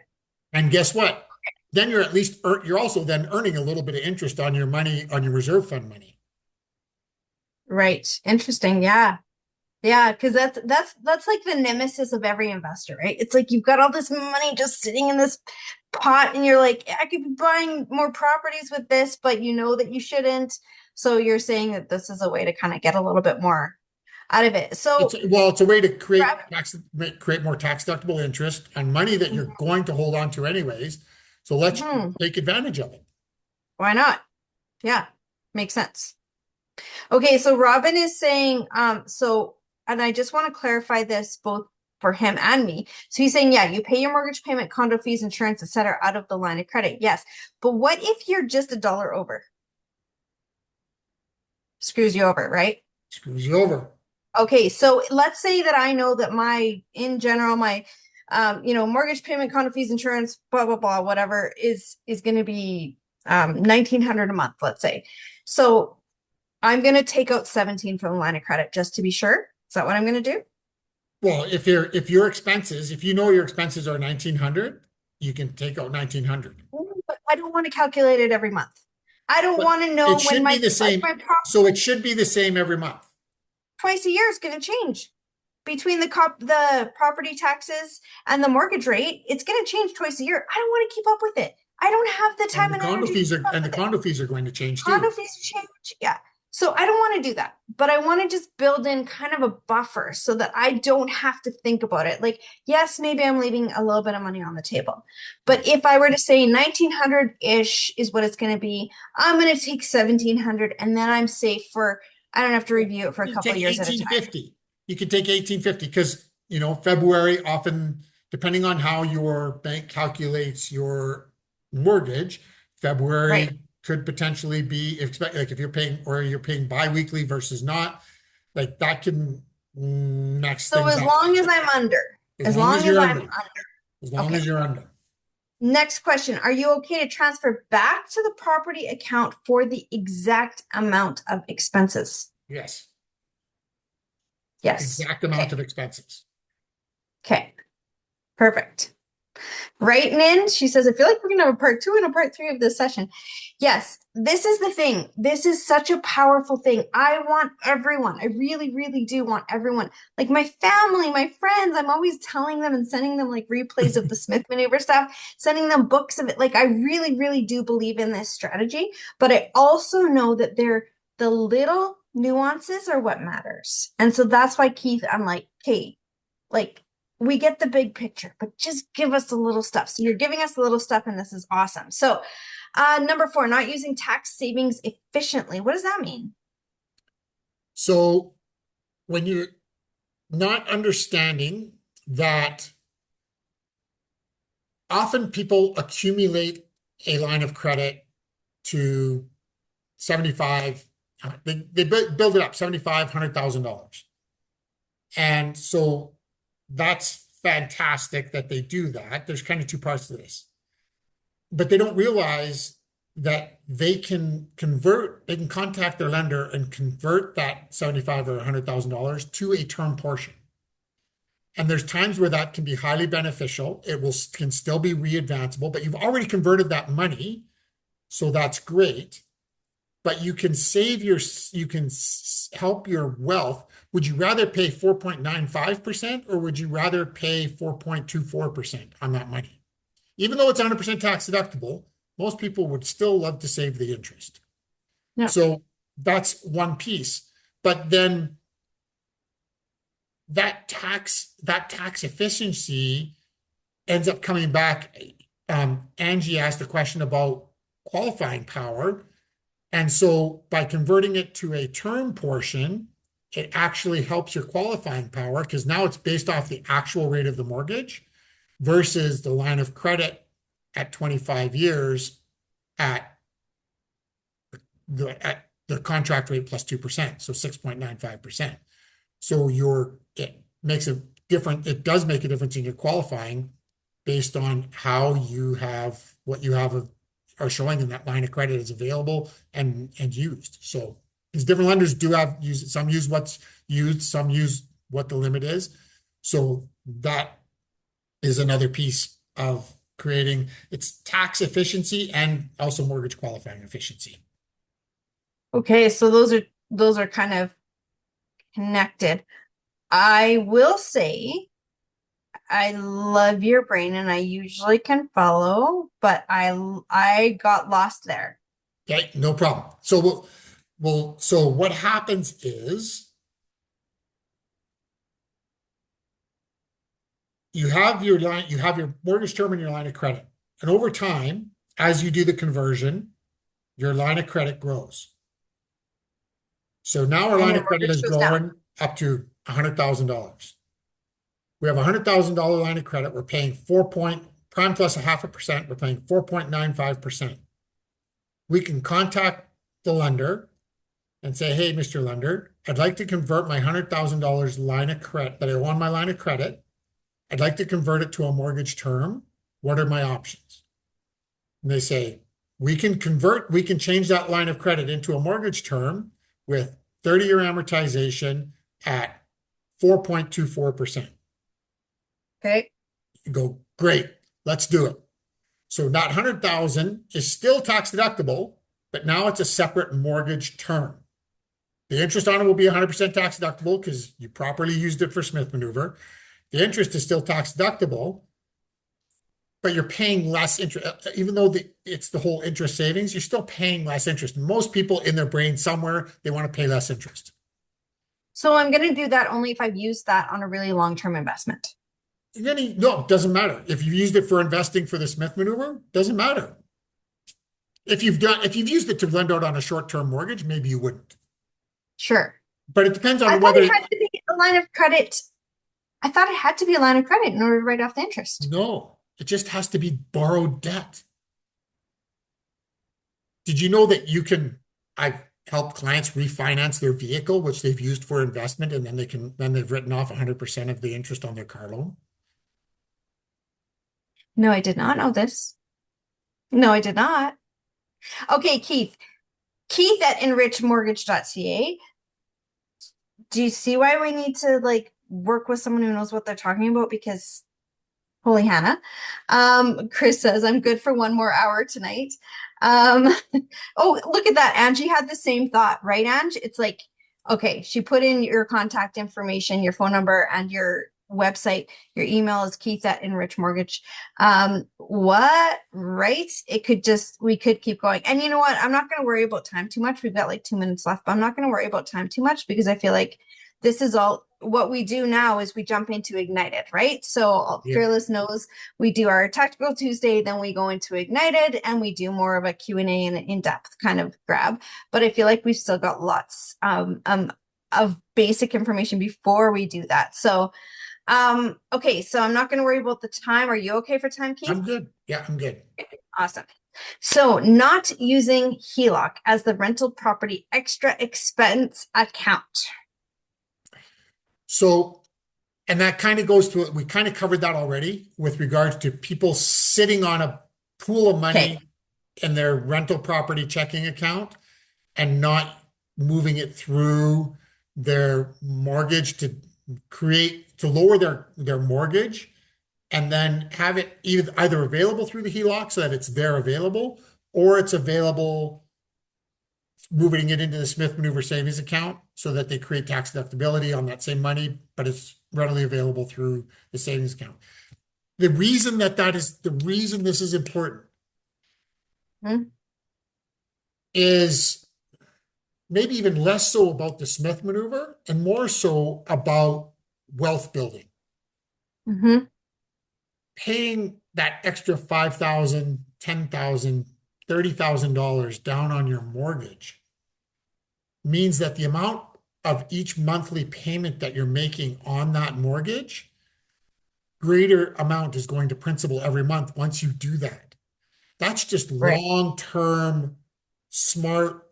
And guess what? Then you're also then earning a little bit of interest on your money, on your reserve fund money. Right. Interesting. Yeah. Yeah, because that's like the nemesis of every investor, right? It's like you've got all this money just sitting in this pot, and you're like, I could be buying more properties with this, but you know that you shouldn't. So you're saying that this is a way to kind of get a little bit more out of it. So, It's a way to create more tax deductible interest on money that you're going to hold on to anyways. So let's mhm, take advantage of it. why not? Yeah, makes sense. Okay, so Robin is saying, and I just want to clarify this both for him and me. So he's saying, yeah, you pay your mortgage payment, condo fees, insurance, etc., out of the line of credit. Yes. But what if you're just $1 over? Screws you over, right? Screws you over. Okay, so let's say that I know that in general, my mortgage payment, condo fees, insurance, blah blah blah, whatever is going to be 1,900 a month, let's say. So I'm going to take out 17 from the line of credit just to be sure. Is that what I'm going to do? Well, if your expenses, if you know your expenses are 1,900, you can take out 1,900. But I don't want to calculate it every month. I don't But want to know it when should be my the same. my So it should be the same every month. twice a year is going to change. between the property taxes and the mortgage rate, it's going to change twice a year. I don't want to keep up with it. I don't have the And time and energy to keep up the with it. condo fees are going to change Condo too. fees change. Yeah. So I don't want to do that, but I want to just build in kind of a buffer so that I don't have to think about it. Like, yes, maybe I'm leaving a little bit of money on the table, but if I were to say 1900-ish is what it's going to be, I'm going to take 1700 and then I'm safe for, I don't have to review it for a You couple of take years at a time. 1850. You can take 1850 because, February often, depending on how your bank calculates your mortgage, Right. February could potentially be like if you're paying biweekly versus not, like that can mess So things as up. long as I'm under, As as long as long as you're I'm under, under. as long Okay. as you're under. Next question. Are you okay to transfer back to the property account for the exact amount of expenses? Yes. Yes. Exact amount Okay. of expenses. Okay. Perfect. Writing in, she says, I feel like we're going to have a part 2 and a part 3 of this session. Yes, this is the thing. This is such a powerful thing. I want everyone. I really, really do want everyone. Like my family, my friends, I'm always telling them and sending them like replays of the Smith maneuver stuff, sending them books of it. Like I really, really do believe in this strategy, but I also know that the little nuances are what matters. And so that's why, Keith, I'm like, Kate, like we get the big picture, but just give us a little stuff. So you're giving us a little stuff, and this is awesome. So, number 4, not using tax savings efficiently. What does that mean? So when you're not understanding that often people accumulate a line of credit to 75, they build it up, 75, $100,000. And so that's fantastic that they do that. There's kind of two parts to this, but they don't realize that they can contact their lender and convert that 75 or $100,000 to a term portion. And there's times where that can be highly beneficial. Can still be readvanceable, but you've already converted that money, so that's great. But you can help your wealth. Would you rather pay 4.95% or would you rather pay 4.24% on that money? Even though it's 100% tax deductible, most people would still love to save the interest. Yeah. So that's one piece. But then that tax efficiency ends up coming back. Angie asked a question about qualifying power. And so by converting it to a term portion, it actually helps your qualifying power because now it's based off the actual rate of the mortgage versus the line of credit at 25 years at the contract rate plus 2%, so 6.95%. So it does make a difference in your qualifying based on how what you have are showing in that line of credit is available and used. So because different lenders do some use what's used, some use what the limit is. So that is another piece of creating its tax efficiency and also mortgage qualifying efficiency. Okay, so those are kind of connected. I will say I love your brain and I usually can follow, but I got lost there. Okay, no problem. So what happens is you have your mortgage term and your line of credit. And over time, as you do the conversion, your line of credit grows. So now our And line your of credit mortgage is goes down. growing up to $100,000. We have a $100,000 line of credit. We're paying prime plus 0.5%. We're paying 4.95%. We can contact the lender and say, hey, Mr. Lender, I'd like to convert my $100,000 line of credit that I owe on my line of credit. I'd like to convert it to a mortgage term. What are my options? And they say, we can change that line of credit into a mortgage term with 30-year amortization at 4.24%. Okay. You go, great, let's do it. So that 100,000 is still tax deductible, but now it's a separate mortgage term The interest on it will be 100% tax deductible because you properly used it for Smith maneuver. The interest is still tax deductible, but you're paying less interest. Even though it's the whole interest savings, you're still paying less interest. Most people in their brain somewhere, they want to pay less interest. So I'm going to do that only if I've used that on a really long-term investment. No, it doesn't matter. If you've used it for investing for the Smith maneuver, doesn't matter. If you've used it to lend out on a short-term mortgage, maybe you wouldn't. Sure. But it depends I on thought it whether, had to be a line of credit. I thought it had to be a line of credit in order to write off the interest. no, it just has to be borrowed debt. Did you know that I've helped clients refinance their vehicle, which they've used for investment, and then they've written off 100% of the interest on their car loan? No, I did not know this. No, I did not. Okay, Keith. Keith at enrichmortgage.ca. Do you see why we need to like work with someone who knows what they're talking about? Because holy Hannah. Chris says, I'm good for one more hour tonight. Um, oh, look at that. Angie had the same thought, right, Angie? It's like, okay, she put in your contact information, your phone number, and your website. Your email is Keith at Enrich Mortgage. What? Right? We could keep going. And you know what? I'm not going to worry about time too much. We've got like 2 minutes left, but I'm not going to worry about time too much because I feel like this is all what we do now is we jump into Ignited, right? So Yeah. Fearless knows we do our Tactical Tuesday, then we go into Ignited and we do more of a Q&A and in-depth kind of grab. But I feel like we've still got lots of basic information before we do that. So, okay, so I'm not going to worry about the time. Are you okay for time, Keith? I'm good. Yeah, I'm good. Awesome. So not using HELOC as the rental property extra expense account. So, and that kind of goes to, we kind of covered that already with regards to people sitting on a pool of Okay. money in their rental property checking account and not moving it through their mortgage to lower their mortgage and then have it either available through the HELOC so that it's there available, or it's available moving it into the Smith Maneuver savings account so that they create tax deductibility on that same money, but it's readily available through the savings account. The reason this is important Hmm. is maybe even less so about the Smith maneuver and more so about wealth building. Mm-hmm. Paying that extra $5,000, $10,000, $30,000 down on your mortgage means that the amount of each monthly payment that you're making on that mortgage, greater amount is going to principal every month once you do that. That's just Right. long-term, smart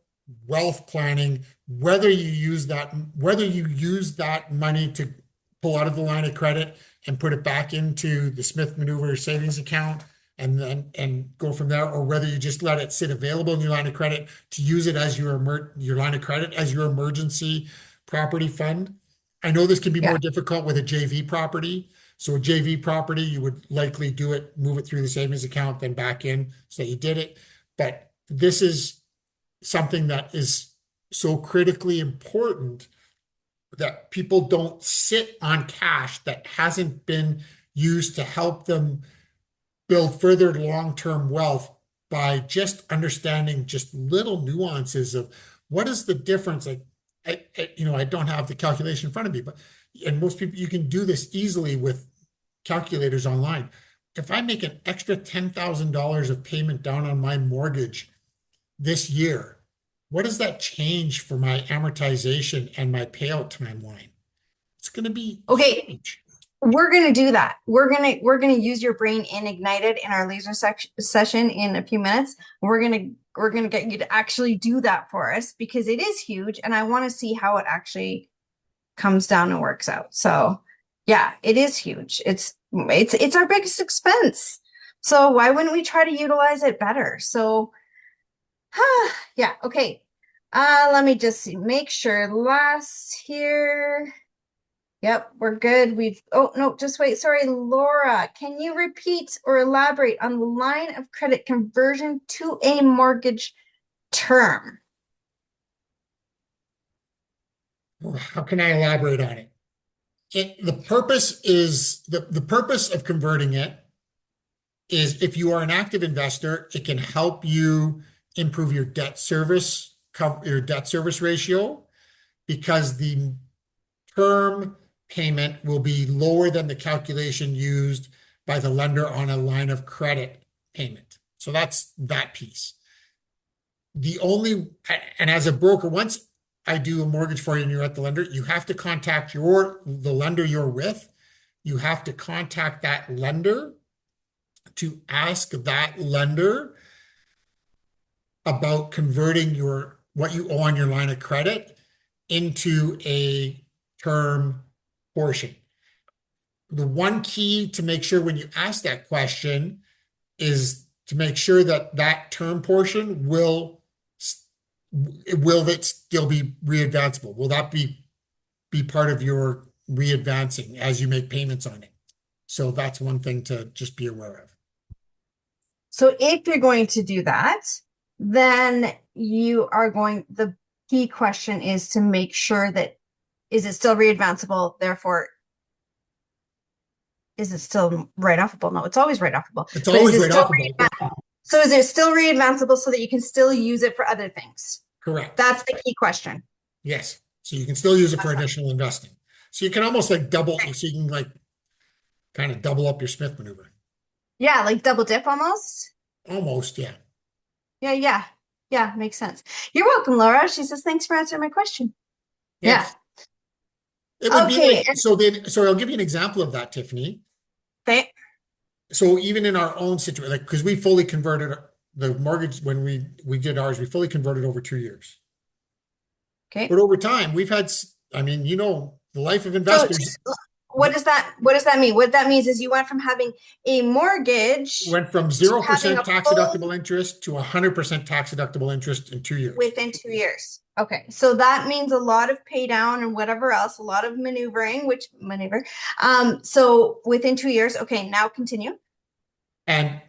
wealth planning, whether you use that money to pull out of the line of credit and put it back into the Smith Maneuver savings account and go from there, or whether you just let it sit available in your line of credit to use it as your line of credit as your emergency property fund. I know this can be Yeah. more difficult with a JV property. So a JV property, you would likely move it through the savings account, then back in so you did it. But this is something that is so critically important that people don't sit on cash that hasn't been used to help them build further long-term wealth by just understanding just little nuances of what is the difference. Like, I don't have the calculation in front of me, and most people, you can do this easily with calculators online. If I make an extra $10,000 of payment down on my mortgage this year, what does that change for my amortization and my payout timeline? It's going to be Okay. huge. We're gonna do that. We're gonna use your brain in Ignited in our laser session in a few minutes. We're gonna get you to actually do that for us because it is huge, and I want to see how it actually comes down and works out. So, yeah, it is huge. It's our biggest expense. So why wouldn't we try to utilize it better? So, yeah, okay. Let me just make sure. Last here. Yep, we're good. Oh, no, just wait. Sorry, Laura, can you repeat or elaborate on the line of credit conversion to a mortgage term? How can I elaborate on it? The purpose is the purpose of converting it is if you are an active investor, it can help you improve your your debt service ratio because the term payment will be lower than the calculation used by the lender on a line of credit payment. So that's that piece. The only, and as a broker, once I do a mortgage for you and you're at the lender, you have to contact the lender you're with. You have to contact that lender to ask that lender about converting what you owe on your line of credit into a term portion. The one key to make sure when you ask that question is to make sure that that term portion will it still be readvanceable? Will that be part of your readvancing as you make payments on it? So that's one thing to just be aware of. So if you're going to do that, then the key question is to make sure that, is it still readvanceable? Therefore, is it still write-offable? No, it's always write-offable. It's But is always it right still off about. so is it still readvanceable so that you can still use it for other things? Correct. That's the key question. Yes. So you can still use it for That's right. additional investing. So you can almost like so you can like kind of double up your Smith maneuver. Yeah, like double dip almost. Almost, yeah. Yeah. Yeah, makes sense. You're welcome, Laura. She says, thanks for answering my question. Yeah. Yes. It would be Okay. like, so I'll give you an example of that, Tiffany. Okay. So even in our own situation, like, because we fully converted the mortgage when we did ours, we fully converted over 2 years. Okay. But over time, we've had, I mean, the life of So investors what does that mean? What that means is you went from having a mortgage went from to having 0% a tax full deductible interest to 100% tax deductible interest in 2 years. within 2 years. Okay. So that means a lot of pay down and whatever else, a lot of maneuvering, so within 2 years. Okay, now continue.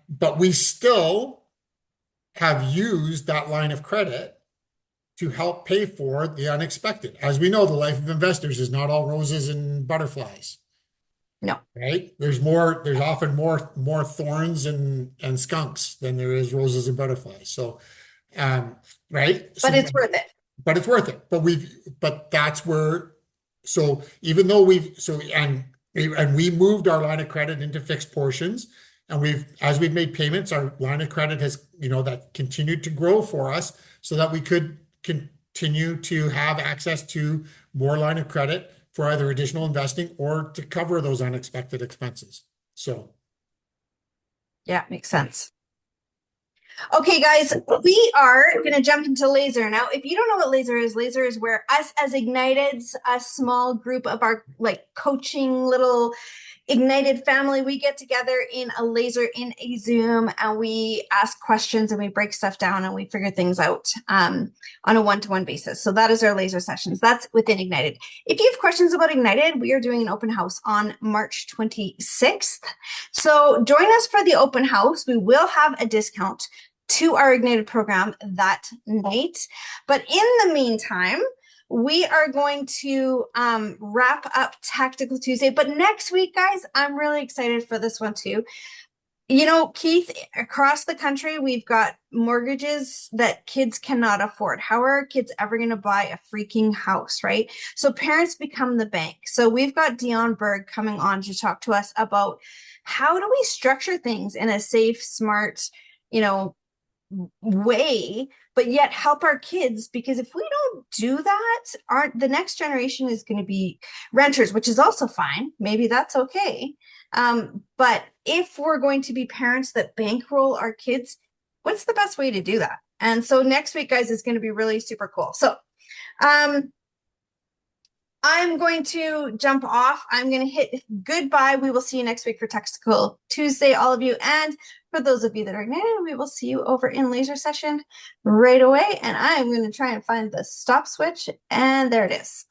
But we still have used that line of credit to help pay for the unexpected. As we know, the life of investors is not all roses and butterflies. No. Right? There's often more thorns and skunks than there is roses and butterflies. So, right? But it's worth it. But it's worth it. But that's where, so even though and we moved our line of credit into fixed portions, and as we've made payments, our line of credit has, that continued to grow for us so that we could continue to have access to more line of credit for either additional investing or to cover those unexpected expenses. So. Yeah, makes sense. Okay, guys, we are going to jump into laser. Now, if you don't know what laser is where us as Igniteds, a small group of our coaching little Ignited family, we get together in a laser in a Zoom and we ask questions and we break stuff down and we figure things out on a one-to-one basis. So that is our laser sessions. That's within Ignited. If you have questions about Ignited, we are doing an open house on March 26th. So join us for the open house. We will have a discount to our Ignited program that night. But in the meantime, we are going to wrap up Tactical Tuesday. But next week, guys, I'm really excited for this one too. Keith, across the country, we've got mortgages that kids cannot afford. How are our kids ever going to buy a freaking house, right? So parents become the bank. So we've got Dion Berg coming on to talk to us about how do we structure things in a safe, smart, way, but yet help our kids, because if we don't do that, the next generation is going to be renters, which is also fine. Maybe that's okay. But if we're going to be parents that bankroll our kids, what's the best way to do that? And so next week, guys, is going to be really super cool. So I'm going to jump off. I'm going to hit goodbye. We will see you next week for Tactical Tuesday, all of you. And for those of you that are ignited, we will see you over in laser session right away. And I'm going to try and find the stop switch. And there it is. All right.